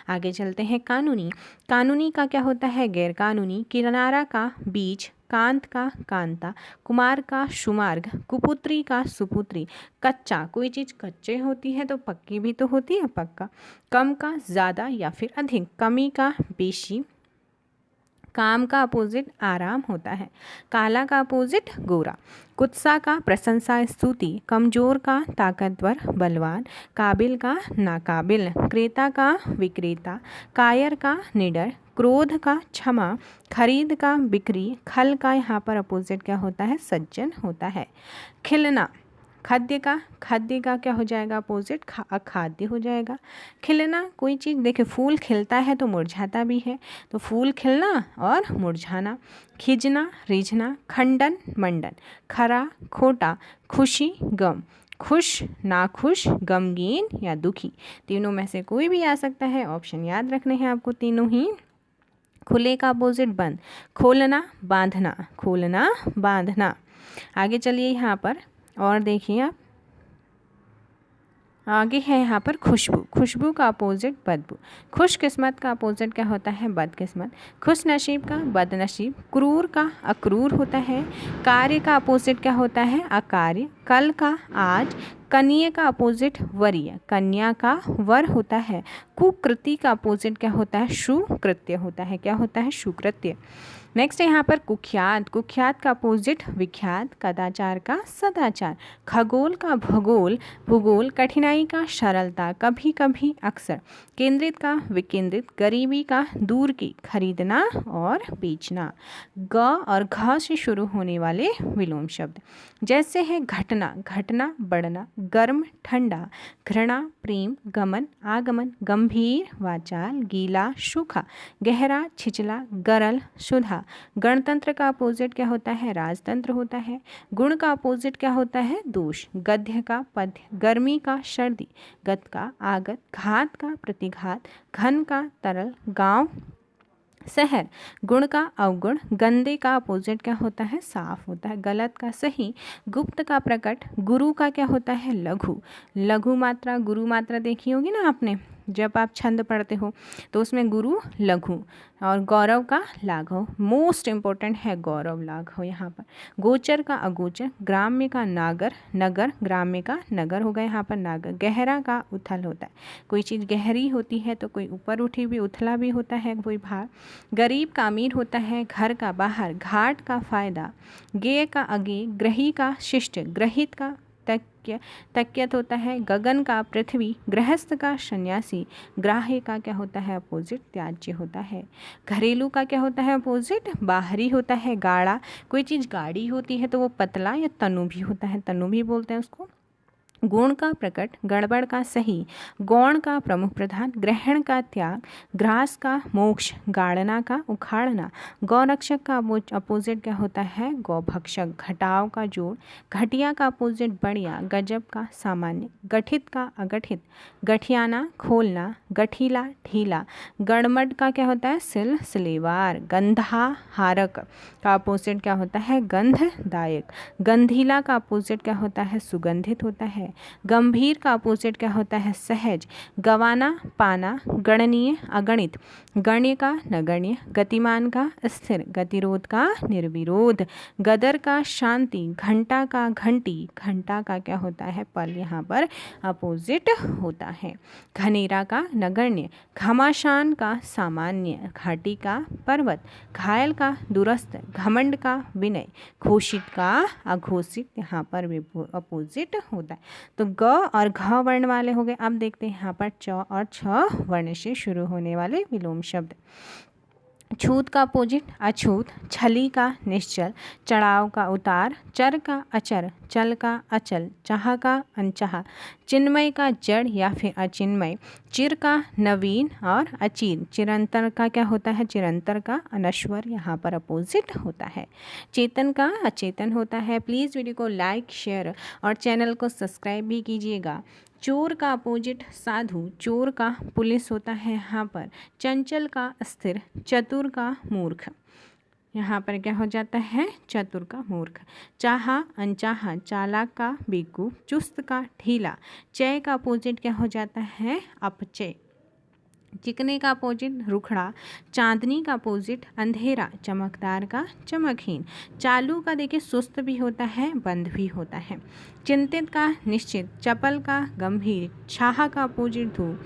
आगे चलते हैं। कानूनी। कानूनी का क्या होता है? गैर कानूनी। किनारा का बीज। कांत का कांता। कुमार का सुमार्ग। कुपुत्री का सुपुत्री। कच्चा, कोई चीज़ कच्चे होती है तो पक्की भी तो होती है, पक्का। कम का ज़्यादा या फिर अधिक। कमी का बेशी। काम का अपोजिट आराम होता है। काला का अपोजिट गोरा। कुत्सा का प्रशंसा स्तुति। कमजोर का ताकतवर बलवान। काबिल का नाकाबिल। क्रेता का विक्रेता। कायर का निडर। क्रोध का क्षमा। खरीद का बिक्री। खल का यहाँ पर अपोजिट क्या होता है? सज्जन होता है। खिलना। खाद्य का क्या हो जाएगा? अपोजिट अखाद्य हो जाएगा। खिलना, कोई चीज़ देखिए फूल खिलता है तो मुरझाता भी है, तो फूल खिलना और मुरझाना। खिजना, रिझना। खंडन, मंडन। खरा, खोटा। खुशी, गम। खुश, नाखुश, गमगीन या दुखी। तीनों में से कोई भी आ सकता है, ऑप्शन याद रखने हैं आपको तीनों ही। खुले का अपोजिट बंद। खोलना, बांधना। खोलना, बांधना। आगे चलिए यहाँ पर और देखिए आप, आगे है यहाँ पर खुशबू। खुशबू का अपोजिट बदबू। खुशकिस्मत का अपोजिट क्या होता है? बदकिस्मत। खुश नसीब का बदनसीब। क्रूर का अक्रूर होता है। कार्य का अपोजिट क्या होता है? अकार्य। कल का आज। कन्या का अपोजिट वरीय। कन्या का वर होता है। कुकृति का अपोजिट क्या होता है? सुकृत्य होता है। क्या होता है? सुकृत्य। नेक्स्ट है यहाँ पर कुख्यात। कुख्यात का अपोजिट विख्यात। कदाचार का सदाचार। खगोल का भूगोल। भूगोल। कठिनाई का सरलता। कभी कभी अक्सर। केंद्रित का विकेंद्रित। गरीबी का दूर की। खरीदना और बेचना। ग और घ से शुरू होने वाले विलोम शब्द जैसे है घटना, घटना, बढ़ना। गर्म, ठंडा। घृणा, प्रेम, गमन, आगमन। गंभीर, वाचाल। गीला, सूखा। गहरा, छिचला। गरल, सुधा। गणतंत्र का अपोजिट क्या होता है? राजतंत्र होता है। गुण का अपोजिट क्या होता है? दोष। गद्य का पद्य। गर्मी का सर्दी। गत का आगत। घात का प्रतिघात। घन का तरल। गांव शहर, गुण का अवगुण, गंदे का अपोजिट क्या होता है, साफ होता है, गलत का सही, गुप्त का प्रकट, गुरु का क्या होता है, लघु, लघु मात्रा गुरु मात्रा देखी होगी ना आपने जब आप छंद पढ़ते हो, तो उसमें गुरु लघु, और गौरव का लाघव, मोस्ट इम्पोर्टेंट है गौरव लाघव यहाँ पर, गोचर का अगोचर, ग्राम्य का नागर, नगर, ग्राम्य का नगर होगा यहाँ पर नागर, गहरा का उथल होता है, कोई चीज़ गहरी होती है तो कोई ऊपर उठी भी उथला भी होता है कोई भाग, गरीब का अमीर होता है, घर का बाहर, घाट का फायदा, गेय का अगे, ग्रही का शिष्ट, ग्रहित का तक्य, तक्यत होता है, गगन का पृथ्वी, गृहस्थ का सन्यासी, ग्राह्य का क्या होता है अपोजिट, त्याज्य होता है, घरेलू का क्या होता है अपोजिट, बाहरी होता है, गाढ़ा, कोई चीज़ गाढ़ी होती है तो वो पतला या तनु भी होता है, तनु भी बोलते हैं उसको, गुण का प्रकट, गड़बड़ का सही, गौण का प्रमुख प्रधान, ग्रहण का त्याग, ग्रास का मोक्ष, गाड़ना का उखाड़ना, गौरक्षक का अपोजिट क्या होता है, गौभक्षक, घटाव का जोड़, घटिया का अपोजिट बढ़िया, गजब का सामान्य, गठित का अगठित, गठियाना खोलना, गठीला ढीला, गड़मड का क्या होता है, सिल सिलेवार, गंधा हारक का अपोजिट क्या होता है, गंधदायक, गंधीला का अपोजिट क्या होता है, सुगंधित होता है, गंभीर का अपोजिट क्या होता है, सहज, गवाना पाना, गणनीय अगणित, गण्य का नगण्य, गतिमान का स्थिर, गतिरोध का निर्विरोध, गदर का शांति, घंटा का घंटी, घंटा का क्या होता है पल यहाँ पर अपोजिट होता है, घनेरा का नगण्य, घमासान का सामान्य, घाटी का पर्वत, घायल का दुरस्त, घमंड का विनय, घोषित का अघोषित यहाँ पर अपोजिट होता है। तो ग और घ वर्ण वाले हो गए। अब देखते हैं यहाँ पर च और छ वर्ण से शुरू होने वाले विलोम शब्द। छूत का अपोजिट अछूत, छली का निश्चल, चढ़ाव का उतार, चर का अचर, चल का अचल, चाह का अनचाह, चिन्मय का जड़ या फिर अचिन्मय, चिर का नवीन और अचीर, चिरंतर का क्या होता है, चिरंतर का अनश्वर यहाँ पर अपोजिट होता है, चेतन का अचेतन होता है। प्लीज़ वीडियो को लाइक शेयर और चैनल को सब्सक्राइब भी कीजिएगा। चोर का अपोजिट साधु, चोर का पुलिस होता है यहाँ पर, चंचल का स्थिर, चतुर का मूर्ख, यहाँ पर क्या हो जाता है, चतुर का मूर्ख, चाहा अनचाहा, चालाक का बेवकूफ, चुस्त का ढीला, चय का अपोजिट क्या हो जाता है, अपचय, चिकने का अपोजिट रुखड़ा, चांदनी का अपोजिट अंधेरा, चमकदार का चमकहीन, चालू का देखिए सुस्त भी होता है बंद भी होता है, चिंतित का निश्चित, चपल का गंभीर, छाह का अपोजिट धूप,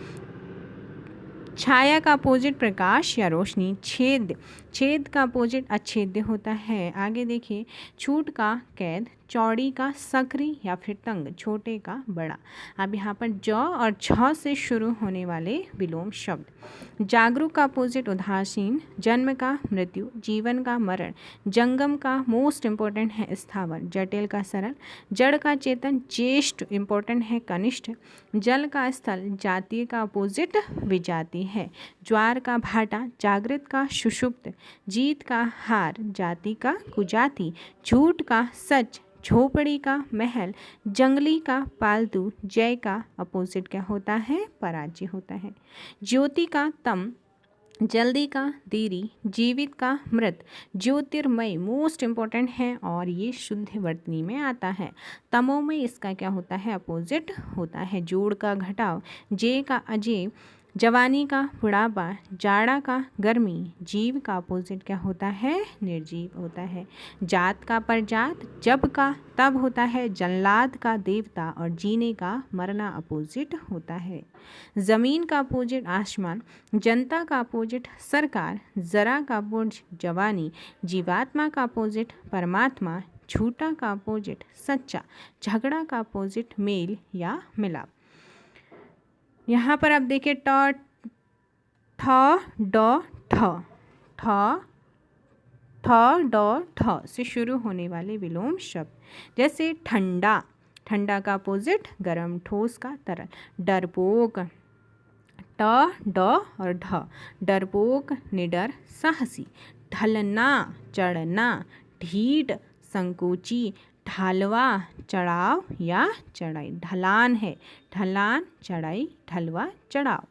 छाया का अपोजिट प्रकाश या रोशनी, छेद, छेद का अपोजिट अच्छेद्य होता है। आगे देखिए, छूट का कैद, चौड़ी का सकरी या फिर तंग, छोटे का बड़ा। अब यहाँ पर ज और छ से शुरू होने वाले विलोम शब्द। जागरूक का अपोजिट उदासीन, जन्म का मृत्यु, जीवन का मरण, जंगम का मोस्ट इम्पोर्टेंट है स्थावर, जटिल का सरल, जड़ का चेतन, ज्येष्ठ इम्पोर्टेंट है कनिष्ठ, जल का स्थल, जातीय का अपोजिट विजातीय है, ज्वार का भाटा, जागृत का सुषुप्त, जीत का हार, जाति का कुजाति, झूठ का सच, झोपड़ी का महल, जंगली का पालतू, जय का अपोजिट क्या होता है, पराजय होता है, ज्योति का तम, जल्दी का देरी, जीवित का मृत, ज्योतिर्मय मोस्ट इम्पोर्टेंट है और ये शुद्ध वर्तनी में आता है, तमोमय इसका क्या होता है, अपोजिट होता है, जोड़ का घटाव, जे का अजय, जवानी का बुढ़ापा, जाड़ा का गर्मी, जीव का अपोजिट क्या होता है, निर्जीव होता है, जात का परजात, जब का तब होता है, जल्लाद का देवता और जीने का मरना अपोजिट होता है, ज़मीन का अपोजिट आसमान, जनता का अपोजिट सरकार, ज़रा का अपोजिट जवानी, जीवात्मा का अपोजिट परमात्मा, झूठा का अपोजिट सच्चा, झगड़ा का अपोजिट मेल या मिलाप। यहाँ पर आप देखिए ट ठ ड ठ, ठ ठ ड ठ से शुरू होने वाले विलोम शब्द, जैसे ठंडा, ठंडा का अपोजिट गर्म, ठोस का तरल, डरपोक, ट ड और ढ, डरपोक निडर साहसी, ढलना चढ़ना, ढीठ संकोची, ढालवा चढ़ाव या चढ़ाई, ढलान है, ढलान चढ़ाई, ढलवा चढ़ाव,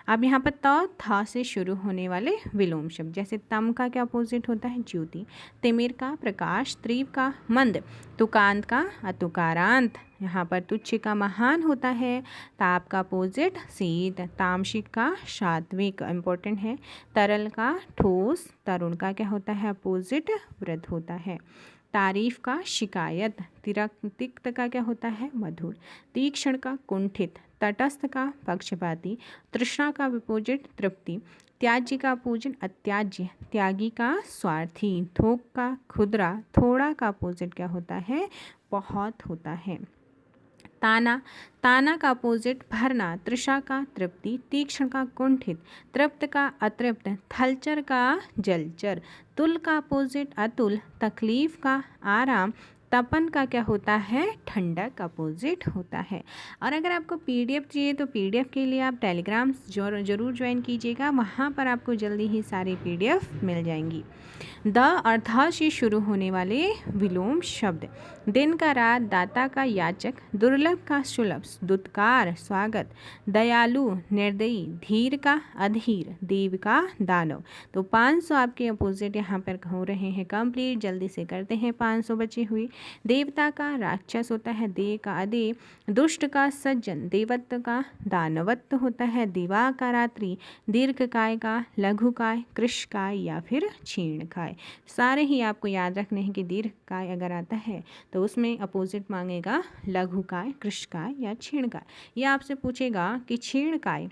अब यहाँ पर त था से शुरू होने वाले विलोम शब्द, जैसे तम का क्या अपोजिट होता है ज्योति, तिमिर का प्रकाश, त्रिव का मंद, तुकांत का अतुकारांत, यहाँ पर तुच्छ का महान होता है, ताप का अपोजिट शीत, तामसिक का सात्विक इंपॉर्टेंट है, तरल का ठोस, तरुण का क्या होता है अपोजिट वृद्ध होता है, तारीफ का शिकायत, तिक्त का क्या होता है मधुर, तीक्ष्ण का कुंठित, तटस्थ का पक्षपाती, तृष्णा का विपोजिट तृप्ति, त्याज्य का अपोजिट अत्याज्य, त्यागी का स्वार्थी, थोक का खुदरा, थोड़ा का अपोजिट क्या होता है बहुत होता है, ताना, ताना का अपोजिट भरना, तृषा का तृप्ति, तीक्ष्ण का कुंठित, तृप्त का अतृप्त, थलचर का जलचर, तुल का अपोजिट अतुल, तकलीफ का आराम, तपन का क्या होता है ठंडक अपोजिट होता है। और अगर आपको पीडीएफ चाहिए तो पीडीएफ के लिए आप टेलीग्राम जरूर ज्वाइन कीजिएगा, वहाँ पर आपको जल्दी ही सारी पीडीएफ मिल जाएंगी। द और ध से शुरू होने वाले विलोम शब्द, दिन का रात, दाता का याचक, दुर्लभ का सुलभ, दुत्कार स्वागत, दयालु निर्दयी, धीर का अधीर, देव का दानव। तो 500 आपके अपोजिट यहाँ पर हो रहे हैं कंप्लीट, जल्दी से करते हैं 500 बचे हुए। देवता का राक्षस होता है, देव का अदेव, दुष्ट का सज्जन, देवत्व का दानवत्व होता है, दिवा का रात्रि, दीर्घकाय का लघुकाय, कृशकाय या फिर क्षीणकाय। सारे ही आपको याद रखने हैं कि दीर्घकाय अगर आता है तो उसमें अपोजिट मांगेगा लघुकाय, कृशकाय या क्षीणकाय। यह आपसे पूछेगा कि क्षीणकाय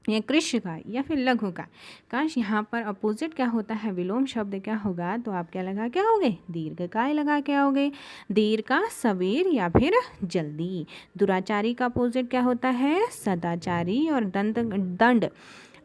या कृशकाय या फिर लघुकाय काश यहाँ पर अपोजिट क्या होता है विलोम शब्द क्या होगा, तो आप क्या लगा के आओगे दीर्घकाय लगा के आओगे। देर का सवेर या फिर जल्दी। दुराचारी का अपोजिट क्या होता है सदाचारी। और दंड,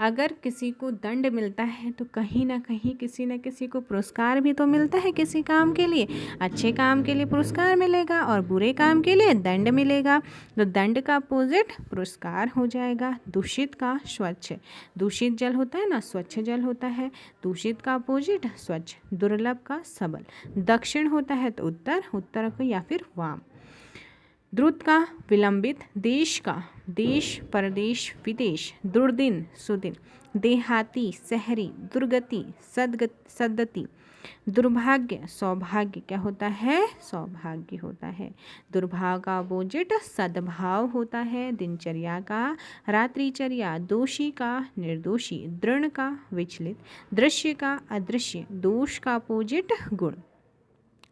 अगर किसी को दंड मिलता है तो कहीं ना कहीं किसी न किसी को पुरस्कार भी तो मिलता है किसी काम के लिए, अच्छे काम के लिए पुरस्कार मिलेगा और बुरे काम के लिए दंड मिलेगा। तो दंड का अपोजिट पुरस्कार हो जाएगा। दूषित का स्वच्छ, दूषित जल होता है ना स्वच्छ जल होता है, दूषित का अपोजिट स्वच्छ। दुर्लभ का सबल, दक्षिण होता है तो उत्तर, उत्तर को या फिर वाम। द्रुत का विलंबित, देश का देश परदेश विदेश, दुर्दिन सुदिन, देहाती शहरी, दुर्गति सद्गति, दुर्भाग्य सौभाग्य क्या होता है सौभाग्य होता है। दुर्भाव का अपोजिट सद्भाव होता है। दिनचर्या का रात्रिचर्या, दोषी का निर्दोषी, दृढ़ का विचलित, दृश्य का अदृश्य, दोष का अपोजिट गुण।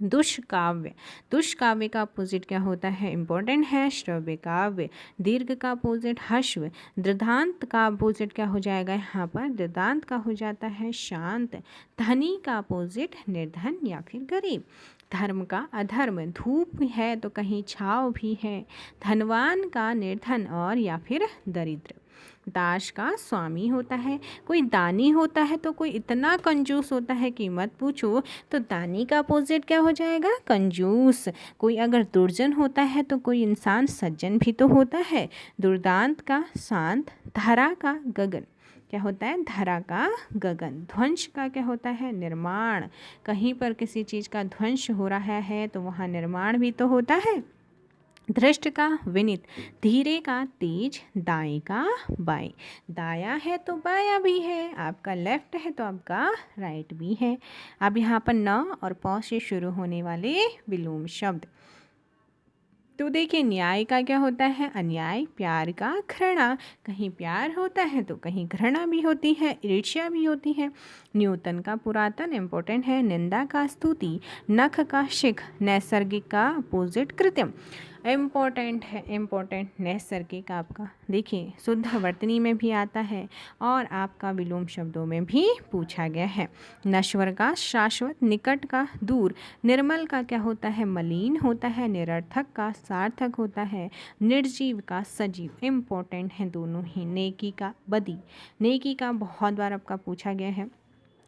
दुष्काव्य, दुष्काव्य का अपोजिट क्या होता है इंपॉर्टेंट है श्रव्य काव्य। दीर्घ का अपोजिट हश्व। दृदांत का अपोजिट क्या हो जाएगा यहाँ पर दृदांत का हो जाता है शांत। धनी का अपोजिट निर्धन या फिर गरीब। धर्म का अधर्म, धूप है तो कहीं छाव भी है। धनवान का निर्धन और या फिर दरिद्र। दास का स्वामी होता है। कोई दानी होता है तो कोई इतना कंजूस होता है कि मत पूछो। तो दानी का अपोजिट क्या हो जाएगा कंजूस। कोई अगर दुर्जन होता है तो कोई इंसान सज्जन भी तो होता है। दुर्दांत का शांत। धरा का गगन, क्या होता है धरा का गगन। ध्वंस का क्या होता है निर्माण। कहीं पर किसी चीज़ का ध्वंस हो रहा है तो वहाँ निर्माण भी तो होता है। धृष्ट का विनित। धीरे का तेज। दाएं का बाएं। दाया है तो बाया भी है, आपका लेफ्ट है तो आपका राइट भी है। अब यहाँ पर न और पौ से शुरू होने वाले विलोम शब्द। तो देखिए न्याय का क्या होता है अन्याय। प्यार का घृणा, कहीं प्यार होता है तो कहीं घृणा भी होती है, ईर्ष्या भी होती है। न्यूतन का पुरातन इंपॉर्टेंट है। निंदा का स्तुति। नख का शिख। नैसर्गिक का अपोजिट कृत्रिम इम्पोर्टेंट है। इम्पोर्टेंट नैसर्गिक आपका देखिए शुद्ध वर्तनी में भी आता है और आपका विलोम शब्दों में भी पूछा गया है। नश्वर का शाश्वत। निकट का दूर। निर्मल का क्या होता है मलिन होता है। निरर्थक का सार्थक होता है। निर्जीव का सजीव इम्पोर्टेंट है दोनों ही। नेकी का बदी। नेकी का बहुत बार आपका पूछा गया है।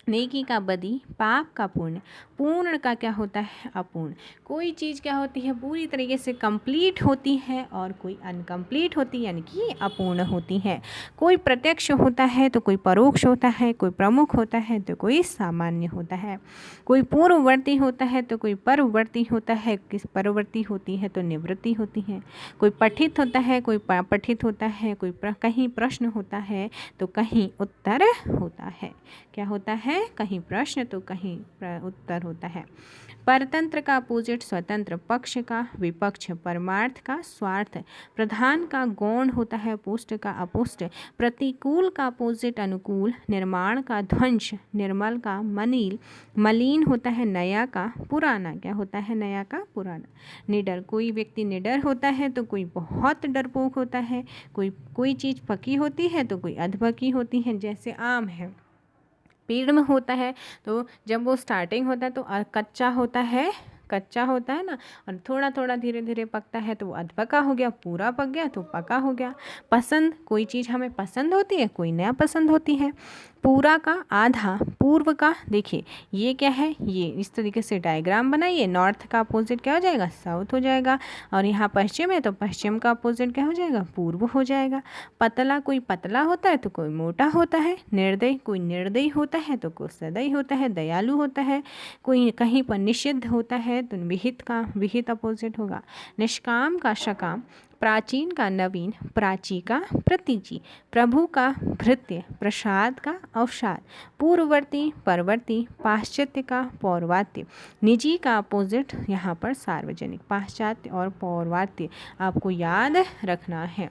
नेकी का बदी, पाप का पुण्य। पूर्ण का क्या होता है? अपूर्ण। कोई चीज़ क्या होती है? पूरी तरीके से कंप्लीट होती है और कोई अनकम्प्लीट होती है, यानी कि अपूर्ण होती है। कोई प्रत्यक्ष होता है तो कोई परोक्ष होता है, कोई प्रमुख होता है तो कोई सामान्य होता है, कोई पूर्ववर्ती होता है तो कोई परवर्ती होता है, किस परवर्ती होती है तो निवृत्ति होती है, कोई पठित होता है, कोई पठित होता है, कोई कहीं प्रश्न होता है तो कहीं उत्तर होता है। क्या होता है? कहीं प्रश्न तो कहीं उत्तर होता है। परतंत्र का अपोजिट स्वतंत्र, पक्ष का विपक्ष, परमार्थ का स्वार्थ, प्रधान का गौण होता है, पुष्ट का अपुष्ट, प्रतिकूल का अपोजिट अनुकूल, निर्माण का ध्वंस, निर्मल का मलिन, मलिन होता है नया का पुराना। क्या होता है? नया का पुराना। निडर, कोई व्यक्ति निडर होता है तो कोई बहुत डरपोक होता है, कोई चीज़ पकी होती है तो कोई अधपकी होती है। जैसे आम है, पेड़ में होता है तो जब वो स्टार्टिंग होता है तो कच्चा होता है ना, और थोड़ा थोड़ा धीरे धीरे पकता है तो वो अधपका हो गया, पूरा पक गया तो पका हो गया। पसंद, कोई चीज़ हमें पसंद होती है, कोई नया पसंद होती है। पूरा का आधा, पूर्व का, देखिए ये क्या है, ये इस तरीके से डायग्राम बनाइए। नॉर्थ का अपोजिट क्या हो जाएगा? साउथ हो जाएगा। और यहाँ पश्चिम है तो पश्चिम का अपोजिट क्या हो जाएगा? पूर्व हो जाएगा। पतला, कोई पतला होता है तो कोई मोटा होता है। निर्दयी, कोई निर्दयी होता है तो कोई सदयी होता है, दयालु होता है। कोई कहीं पर निषिद्ध होता है तो विहित का विहित अपोजिट होगा। निष्काम का सकाम, प्राचीन का नवीन, प्राची का प्रतीची, प्रभु का भृत्य, प्रसाद का अवसाद, पूर्ववर्ती परवर्ती, पाश्चात्य का पौर्वात्य, निजी का अपोजिट यहाँ पर सार्वजनिक। पाश्चात्य और पौर्वात्य आपको याद रखना है।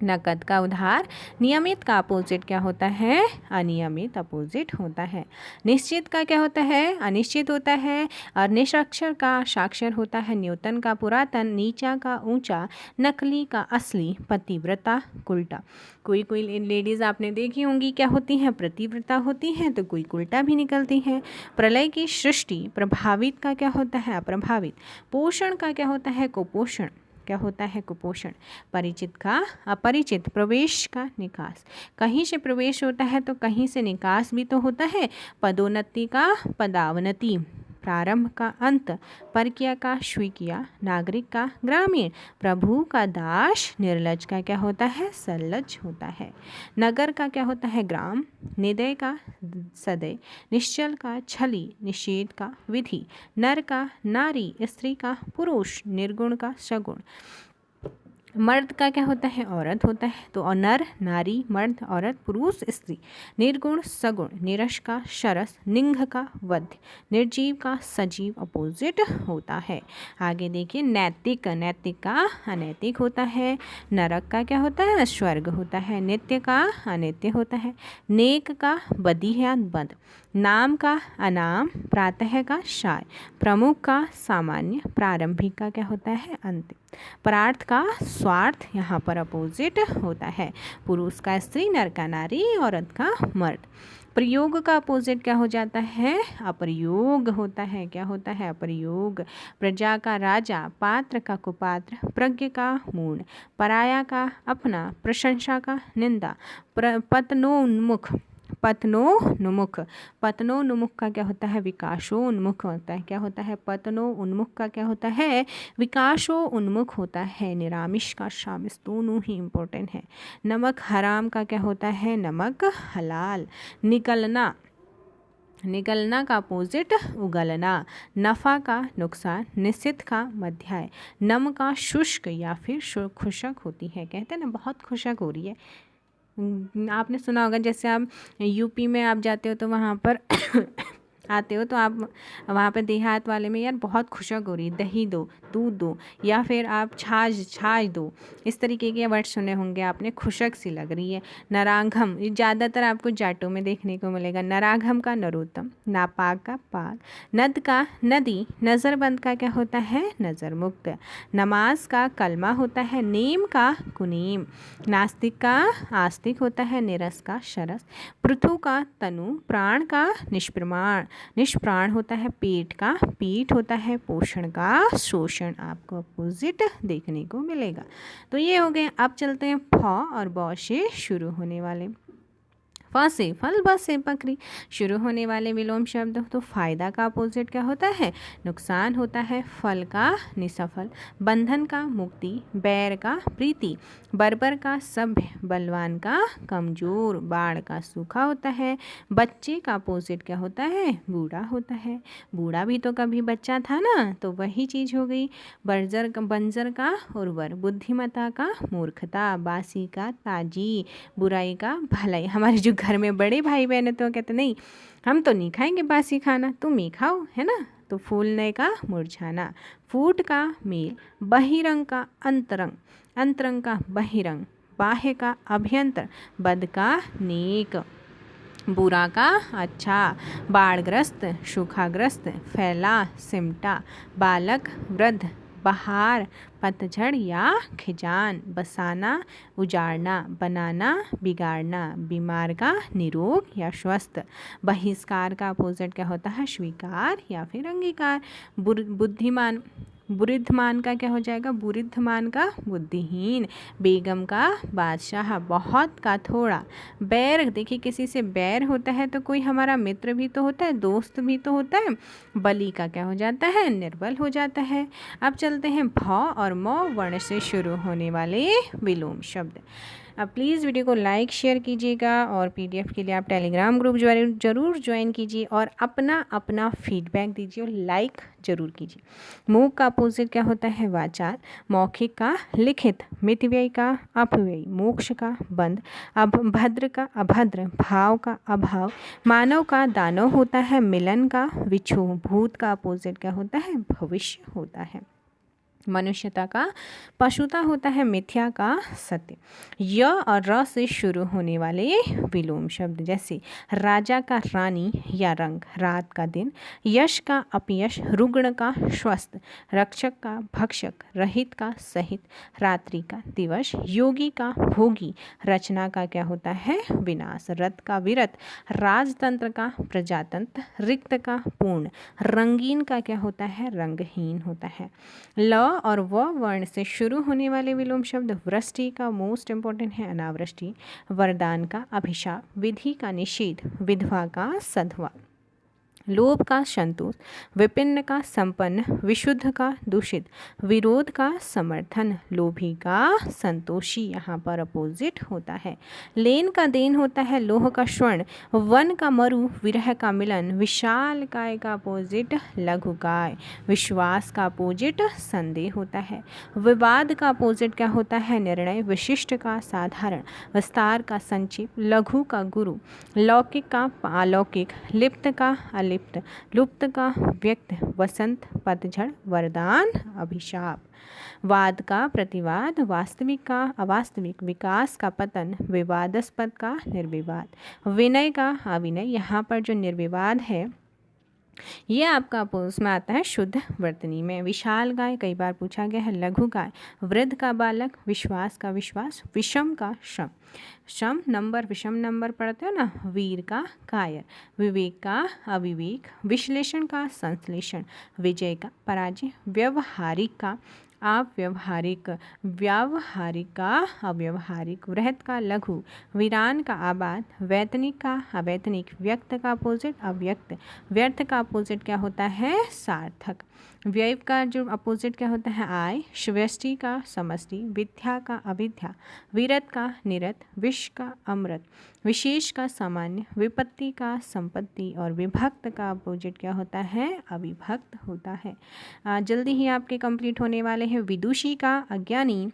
नकद का उधार, नियमित का अपोजिट क्या होता है? अनियमित अपोजिट होता है। निश्चित का क्या होता है? अनिश्चित होता है। और निरक्षर का साक्षर होता है। न्यूतन का पुरातन, नीचा का ऊंचा, नकली का असली, पतिव्रता कुल्टा। कोई लेडीज़ आपने देखी होंगी क्या होती हैं? प्रतिव्रता होती हैं तो कोई उल्टा भी निकलती हैं। प्रलय की सृष्टि, प्रभावित का क्या होता है? अप्रभावित। पोषण का क्या होता है? कुपोषण। क्या होता है? कुपोषण। परिचित का अपरिचित, प्रवेश का निकास, कहीं से प्रवेश होता है तो कहीं से निकास भी तो होता है। पदोन्नति का पदावनति, प्रारंभ का अंत, परकीय का स्वीकिया, नागरिक का ग्रामीण, प्रभु का दास, निर्लज का क्या होता है? सल्लज होता है। नगर का क्या होता है? ग्राम, निदय का सदय, निश्चल का छली, निषेध का विधि, नर का नारी, स्त्री का पुरुष, निर्गुण का सगुण। मर्द का क्या होता है? औरत होता है। तो नर, नारी, मर्द, औरत, पुरुष, स्त्री। निर्गुण सगुण, निरस का शरस, निंघ का वध्य, निर्जीव का सजीव अपोजिट होता है। आगे देखिए, नैतिक, नैतिक का अनैतिक होता है। नरक का क्या होता है? स्वर्ग होता है। नित्य का अनित्य होता है। नेक का बदियात बद, नाम का अनाम, प्रातः का शाय, प्रमुख का सामान्य, प्रारंभिक का क्या होता है? अंतिम। परार्थ का स्वार्थ यहाँ पर अपोजिट होता है। पुरुष का स्त्री, नर का नारी, औरत का मर्द। प्रयोग का अपोजिट क्या हो जाता है? अप्रयोग होता है। क्या होता है? अप्रयोग। प्रजा का राजा, पात्र का कुपात्र, प्रज्ञ का मूर्ण, पराया का अपना, प्रशंसा का निंदा, पतनोन्मुख, पतनोन्मुख। पतनोन्मुख का क्या होता है? विकासोन्मुख होता है। क्या होता है? पतनोन्मुख का क्या होता है? विकासोन्मुख होता है। निरामिष का शामिश, दोनों ही इम्पोर्टेंट है। नमक हराम का क्या होता है? नमक हलाल। निकलना, निगलना का अपोजिट उगलना। नफ़ा का नुकसान, निषिद्ध का मध्याय, नम का शुष्क या फिर खुशक होती है। कहते हैं ना बहुत खुशक हो रही है। आपने सुना होगा, जैसे आप यूपी में आप जाते हो तो वहाँ पर आते हो तो आप वहाँ पे देहात वाले में यार बहुत खुशक हो रही है, दही दो, दूध दो, या फिर आप छाछ दो, इस तरीके के वर्ड सुने होंगे आपने। खुशक सी लग रही है। नराघम, ये ज़्यादातर आपको जाटों में देखने को मिलेगा। नराघम का नरोत्तम, नापाक का पाक, नद का नदी, नज़रबंद का क्या होता है? नज़र मुक्त। नमाज का कलमा होता है। नेम का कुनीम, नास्तिक का आस्तिक होता है। निरस का शरस, पृथु का तनु, प्राण का निष्प्रमाण, निष्प्राण होता है। पेट का पीठ होता है। पोषण का शोषण आपको अपोजिट देखने को मिलेगा। तो ये हो गए। अब चलते हैं फ और ब से शुरू होने वाले। फ फ से फल, ब से बकरी। शुरू होने वाले विलोम शब्द, तो फायदा का अपोजिट क्या होता है? नुकसान होता है। फल का निसफल, बंधन का मुक्ति, बैर का प्रीति, बर्बर का सभ्य, बलवान का कमजोर, बाढ़ का सूखा होता है। बच्चे का अपोजिट क्या होता है? बूढ़ा होता है। बूढ़ा भी तो कभी बच्चा था ना, तो वही चीज़ हो गई। बंजर का उर्वर, बुद्धिमत्ता का मूर्खता, बासी का ताजी, बुराई का भलाई। हमारे जो घर में बड़े भाई बहन तो कहते नहीं, हम तो नहीं खाएंगे बासी खाना, तुम ही खाओ, है ना। तो फूलने का मुरझाना, फूट का मेल, बहिरंग का अंतरंग, अंतरंग का बहिरंग, बाह्य का अभ्यंतर, बद का नेक, बुरा का अच्छा, बाढ़ग्रस्त, सूखाग्रस्त, फैला, सिमटा, बालक, वृद्ध, बहार, पतझड़ या खिजान, बसाना, उजाड़ना, बनाना, बिगाड़ना, बीमार का निरोग या स्वस्थ। बहिष्कार का अपोजिट क्या होता है? स्वीकार या फिर अंगीकार। बुद्धिमान, बुद्धिमान का क्या हो जाएगा? बुद्धिमान का बुद्धिहीन। बेगम का बादशाह, बहुत का थोड़ा। बैर, देखिए किसी से बैर होता है तो कोई हमारा मित्र भी तो होता है, दोस्त भी तो होता है। बलि का क्या हो जाता है? निर्बल हो जाता है। अब चलते हैं भ और म वर्ण से शुरू होने वाले विलोम शब्द। अब प्लीज़ वीडियो को लाइक शेयर कीजिएगा और पीडीएफ के लिए आप टेलीग्राम ग्रुप जरूर ज्वाइन कीजिए और अपना अपना फीडबैक दीजिए और लाइक जरूर कीजिए। मूक का अपोजिट क्या होता है? वाचाल। मौखिक का लिखित, मितव्ययी का अपव्ययी, मोक्ष का बंध, अब भद्र का अभद्र, भाव का अभाव, मानव का दानव होता है, मिलन का विछोह, भूत का अपोजिट क्या होता है? भविष्य होता है। मनुष्यता का पशुता होता है, मिथ्या का सत्य। य और र से शुरू होने वाले विलोम शब्द, जैसे राजा का रानी या रंग, रात का दिन, यश का अपयश, रुग्ण का स्वस्थ, रक्षक का भक्षक, रहित का सहित, रात्रि का दिवस, योगी का भोगी, रचना का क्या होता है? विनाश, रथ का विरत, राजतंत्र का प्रजातंत्र, रिक्त का पूर्ण, रंगीन का क्या होता है? रंगहीन होता है। ल और व वर्ण से शुरू होने वाले विलोम शब्द, वृष्टि का मोस्ट इंपॉर्टेंट है अनावृष्टि, वरदान का अभिशाप, विधि का निषेध, विधवा का सधवा, लोभ का संतोष, विपिन्न का संपन्न, विशुद्ध का दूषित, विरोध का समर्थन, लोभी का संतोषी, यहाँ पर अपोजिट होता है। लेन का देन होता है, लोह का स्वर्ण, वन का मरु, विरह का मिलन, विशाल काय का अपोजिट लघु काय, विश्वास का अपोजिट संदेह होता है। विवाद का अपोजिट क्या होता है? निर्णय, विशिष्ट का साधारण, विस्तार का संक्षेप, लघु का गुरु, लौकिक का अलौकिक, लिप्त का अलिप्त, लुप्त का व्यक्त, वसंत, पतझड़, वरदान, अभिशाप। वाद का प्रतिवाद, वास्तविक का अवास्तविक, विकास का पतन, विवादास्पद का निर्विवाद, विनय का अविनय। यहाँ पर जो निर्विवाद है ये आपका अपोज में आता है शुद्ध वर्तनी में। विशाल गाय कई बार पूछा गया है। लघु गाय, वृद्ध का बालक, विश्वास का विश्वास, विषम का श्रम, श्रम नंबर, विषम नंबर पढ़ते हो ना। वीर का कायर, विवेक का अविवेक, विश्लेषण का संश्लेषण, विजय का पराजय, व्यवहारिक का अव्यवहारिक, व्यावहारिक का अव्यवहारिक, वृहत का लघु, वीरान का आबाद, वैतनिक का अवैतनिक, व्यक्त का अपोजिट अव्यक्त, व्यर्थ का अपोजिट क्या होता है? सार्थक। व्यय का जो अपोजिट क्या होता है? आय। व्यष्टि का समष्टि, विद्या का अविद्या, विरत का निरत, विष का अमृत, विशेष का सामान्य, विपत्ति का संपत्ति और विभक्त का अपोजिट क्या होता है? अविभक्त होता है। जल्दी ही आपके कंप्लीट होने वाले हैं। विदुषी का अज्ञानी,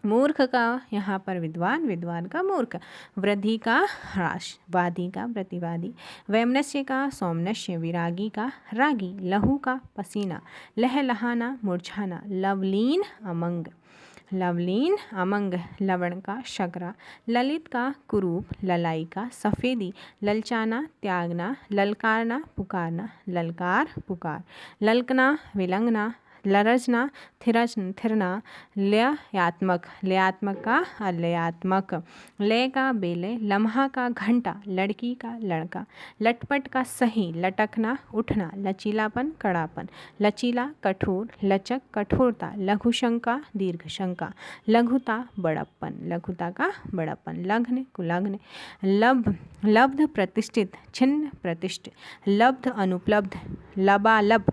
मूर्ख का यहाँ पर विद्वान, विद्वान का मूर्ख, वृद्धि का ह्रास, वादी का प्रतिवादी, वैमनस्य का सौमनस्य, विरागी का रागी, लहू का पसीना, लहलहाना, मुरझाना, लवलीन अमंग, लवलीन अमंग, लवण का शकरा, ललित का कुरूप, ललाई का सफ़ेदी, ललचाना त्यागना, ललकारना पुकारना, ललकार पुकार, ललकना विलंगना, लरजना, थिरना, लयात्मक, लयात्मक का अलयात्मक, लय का बेलय, लम्हा का घंटा, लड़की का लड़का, लटपट का सही, लटकना उठना, लचीलापन कड़ापन, लचीला कठोर, लचक कठोरता, लघुशंका दीर्घशंका, लघुता बड़प्पन, लघुता का बड़प्पन, लग्न कुलग्न, लब्ध प्रतिष्ठित, छिन्न प्रतिष्ठित, लब्ध अनुपलब्ध, लबालब,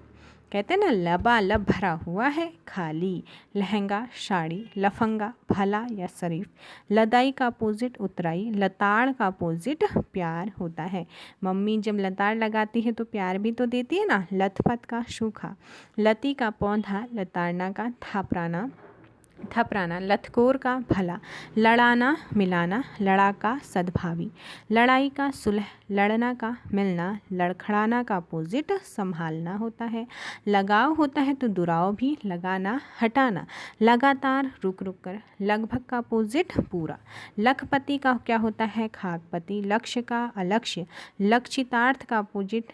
कहते हैं ना लबालब भरा हुआ है खाली, लहंगा साड़ी, लफंगा भला या शरीफ, लदाई का अपोजिट उतराई, लताड़ का अपोजिट प्यार होता है। मम्मी जब लताड़ लगाती है तो प्यार भी तो देती है ना। लथपथ का सूखा, लती का पौधा, लताड़ना का थपराना, लथकोर का भला, लड़ाना मिलाना, लड़ाका सद्भावी, लड़ाई का सुलह, लड़ना का मिलना, लड़खड़ाना का अपोजिट संभालना होता है। लगाव होता है तो दुराव भी, लगाना हटाना, लगातार रुक रुक कर, लगभग का अपोजिट पूरा, लखपति का क्या होता है खाकपति, लक्ष्य का अलक्ष्य, लक्षितार्थ का अपोजिट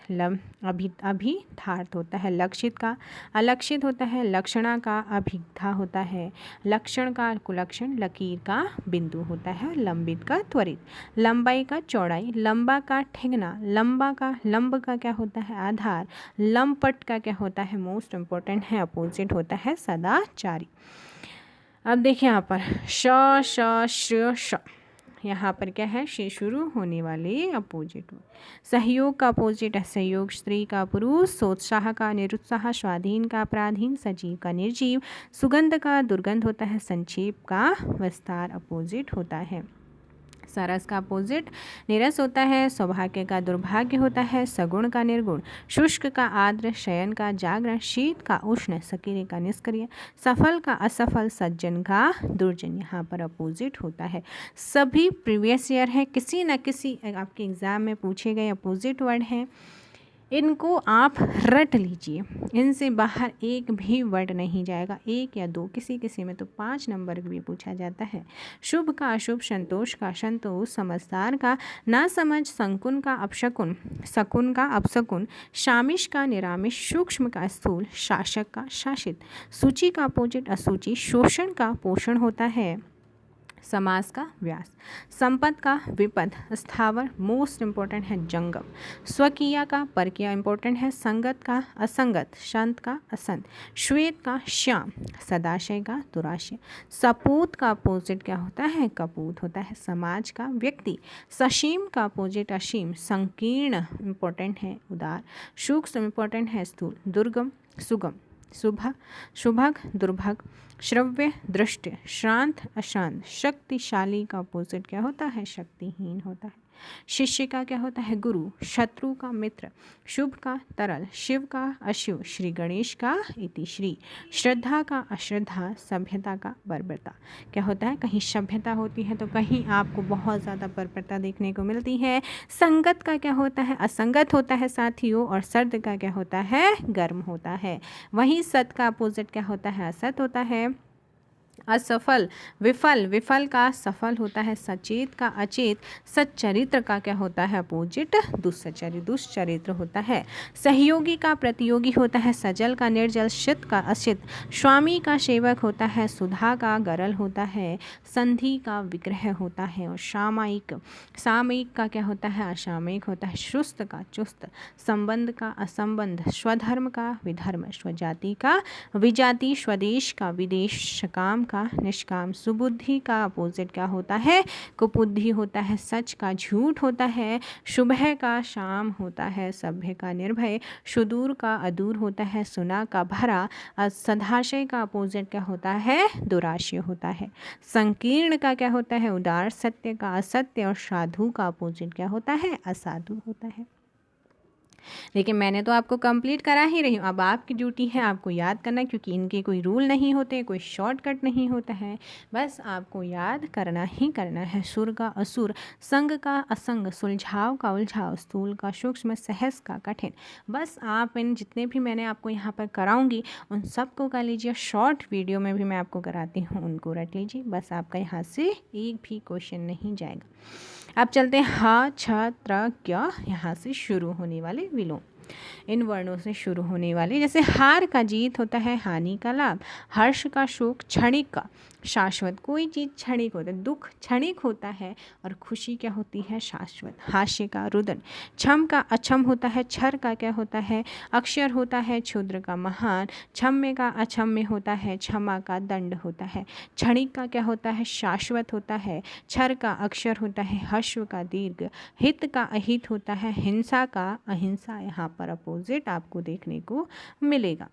अभिथार्थ होता है, लक्षित का अलक्षित होता है, लक्षणा का अभिधा होता है, लक्षण का कुलक्षण, लकीर का बिंदु होता है, लंबित का त्वरित, लंबाई का चौड़ाई, लंबा का ठिगना, लंब का क्या होता है आधार, लंपट का क्या होता है मोस्ट इम्पोर्टेंट है अपोजिट होता है सदाचारी। अब देखिए यहाँ पर श श श्र श, यहाँ पर क्या है से शुरू होने वाले अपोजिट। सहयोग का अपोजिट है सहयोग, स्त्री का पुरुष, सोत्साह का निरुत्साह, स्वाधीन का अपराधीन, सजीव का निर्जीव, सुगंध का दुर्गंध होता है, संक्षेप का विस्तार अपोजिट होता है। सरस का अपोजिट निरस होता है, सौभाग्य का दुर्भाग्य होता है, सगुण का निर्गुण, शुष्क का आर्द्र, शयन का जागरण, शीत का उष्ण, सक्रिय का निष्क्रिय, सफल का असफल, सज्जन का दुर्जन, यहाँ पर अपोजिट होता है। सभी प्रीवियस ईयर है, किसी न किसी आपके एग्ज़ाम में पूछे गए अपोजिट वर्ड हैं, इनको आप रट लीजिए, इनसे बाहर एक भी वर्ड नहीं जाएगा, एक या दो, किसी किसी में तो 5 नंबर भी पूछा जाता है। शुभ का अशुभ, संतोष का संतोष, समझदार का नासमझ, संकुन का अपशकुन, शकुन का अपशकुन, शामिश का निरामिश, सूक्ष्म का स्थूल, शासक का शासित, सूची का अपोजिट असूची, शोषण का पोषण होता है, समास का व्यास, संपद का विपद, स्थावर मोस्ट इम्पोर्टेंट है जंगम, स्वकीय का परकीय इम्पोर्टेंट है, संगत का असंगत, शांत का असंत, श्वेत का श्याम, सदाशय का दुराशय, सपूत का अपोजिट क्या होता है कपूत होता है, समाज का व्यक्ति, सशीम का अपोजिट असीम, संकीर्ण इम्पोर्टेंट है उदार, सूक्ष्म इम्पोर्टेंट है स्थूल, दुर्गम सुगम, शुभग दुर्भग, श्रव्य दृष्टि, श्रांत अशांत, शक्तिशाली का अपोजिट क्या होता है शक्तिहीन होता है, शिष्य का क्या होता है गुरु, शत्रु का मित्र, शुभ का तरल, शिव का अशिव, श्री गणेश का इति श्री, श्रद्धा का अश्रद्धा, सभ्यता का बर्बरता, क्या होता है कहीं सभ्यता होती है तो कहीं आपको बहुत ज़्यादा बर्बरता देखने को मिलती है। संगत का क्या होता है असंगत होता है साथियों, और सर्द का क्या होता है गर्म होता है। वहीं सत का अपोजिट क्या होता है असत होता है। असफल विफल, विफल का सफल होता है, सचेत का अचेत, सच्चरित्र का क्या होता है अपोजिट दुष्चरित्र होता है। सहयोगी का प्रतियोगी होता है, सजल का निर्जल, शित का अशित, स्वामी का सेवक होता है, सुधा का गरल होता है, संधि का विग्रह होता है, और सामयिक का क्या होता है असामयिक होता है, सुस्त का चुस्त, संबंध का असंबंध, स्वधर्म का विधर्म, स्वजाति का विजाति, स्वदेश का विदेश, सकाम का निष्काम, सुबुद्धि का अपोजिट क्या होता है कुबुद्धि होता है, सच का झूठ होता है, शुभह का शाम होता है, सभ्य का निर्भय, सुदूर का अदूर होता है, सुना का भरा, सदाशय का अपोजिट क्या होता है दुराशय होता है, संकीर्ण का क्या होता है उदार, सत्य का असत्य, और साधु का अपोजिट क्या होता है असाधु होता है। लेकिन मैंने तो आपको कंप्लीट करा ही रही हूँ, अब आपकी ड्यूटी है आपको याद करना, क्योंकि इनके कोई रूल नहीं होते, कोई शॉर्टकट नहीं होता है, बस आपको याद करना ही करना है। सुर का असुर, संग का असंग, सुलझाव का उलझाव, स्थूल का सूक्ष्म, सहज का कठिन, बस आप इन जितने भी मैंने आपको यहाँ पर कराऊंगी उन सबको कर लीजिए। शॉर्ट वीडियो में भी मैं आपको कराती हूँ उनको रट लीजिए, बस आपका यहाँ से एक भी क्वेश्चन नहीं जाएगा। अब चलते हैं हा छ त्र ज्ञ, यहाँ से शुरू होने वाले विलोम। इन वर्णों से शुरू होने वाले, जैसे हार का जीत होता है, हानि का लाभ, हर्ष का शोक, क्षणिक का शाश्वत। कोई चीज़ क्षणिक होता है, दुख क्षणिक होता है और खुशी क्या होती है, शाश्वत। हास्य का रुदन, क्षम का अक्षम होता है, क्षर का क्या होता है, अक्षर होता है, क्षुद्र का महान, क्षम्य का अक्षम्य होता है, क्षमा का दंड होता है, क्षणिक का क्या होता है, शाश्वत होता है, क्षर का अक्षर होता है, हश्व का दीर्घ, हित का अहित होता है, हिंसा का अहिंसा। यहाँ पर अपोजिट आपको देखने को मिलेगा।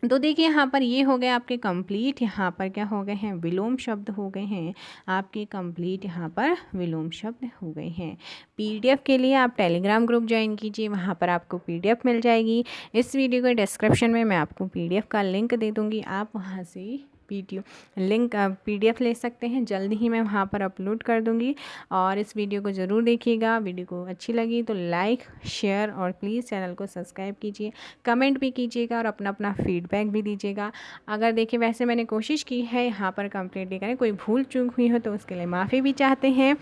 तो देखिए यहाँ पर ये हो गए आपके कंप्लीट, यहाँ पर क्या हो गए हैं, विलोम शब्द हो गए हैं आपके कंप्लीट, यहाँ पर विलोम शब्द हो गए हैं। पीडीएफ के लिए आप टेलीग्राम ग्रुप ज्वाइन कीजिए, वहाँ पर आपको पीडीएफ मिल जाएगी। इस वीडियो के डिस्क्रिप्शन में मैं आपको पीडीएफ का लिंक दे दूँगी, आप वहाँ से पीडीएफ ले सकते हैं। जल्द ही मैं वहाँ पर अपलोड कर दूँगी और इस वीडियो को ज़रूर देखिएगा। वीडियो को अच्छी लगी तो लाइक शेयर और प्लीज़ चैनल को सब्सक्राइब कीजिए, कमेंट भी कीजिएगा और अपना अपना फीडबैक भी दीजिएगा। अगर देखिए वैसे मैंने कोशिश की है यहाँ पर कंप्लीटली करें, कोई भूल चूक हुई हो तो उसके लिए माफ़ी भी चाहते हैं।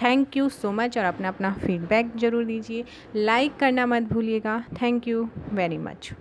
थैंक यू सो मच और अपना अपना फीडबैक ज़रूर दीजिए, लाइक करना मत भूलिएगा। Thank you very much.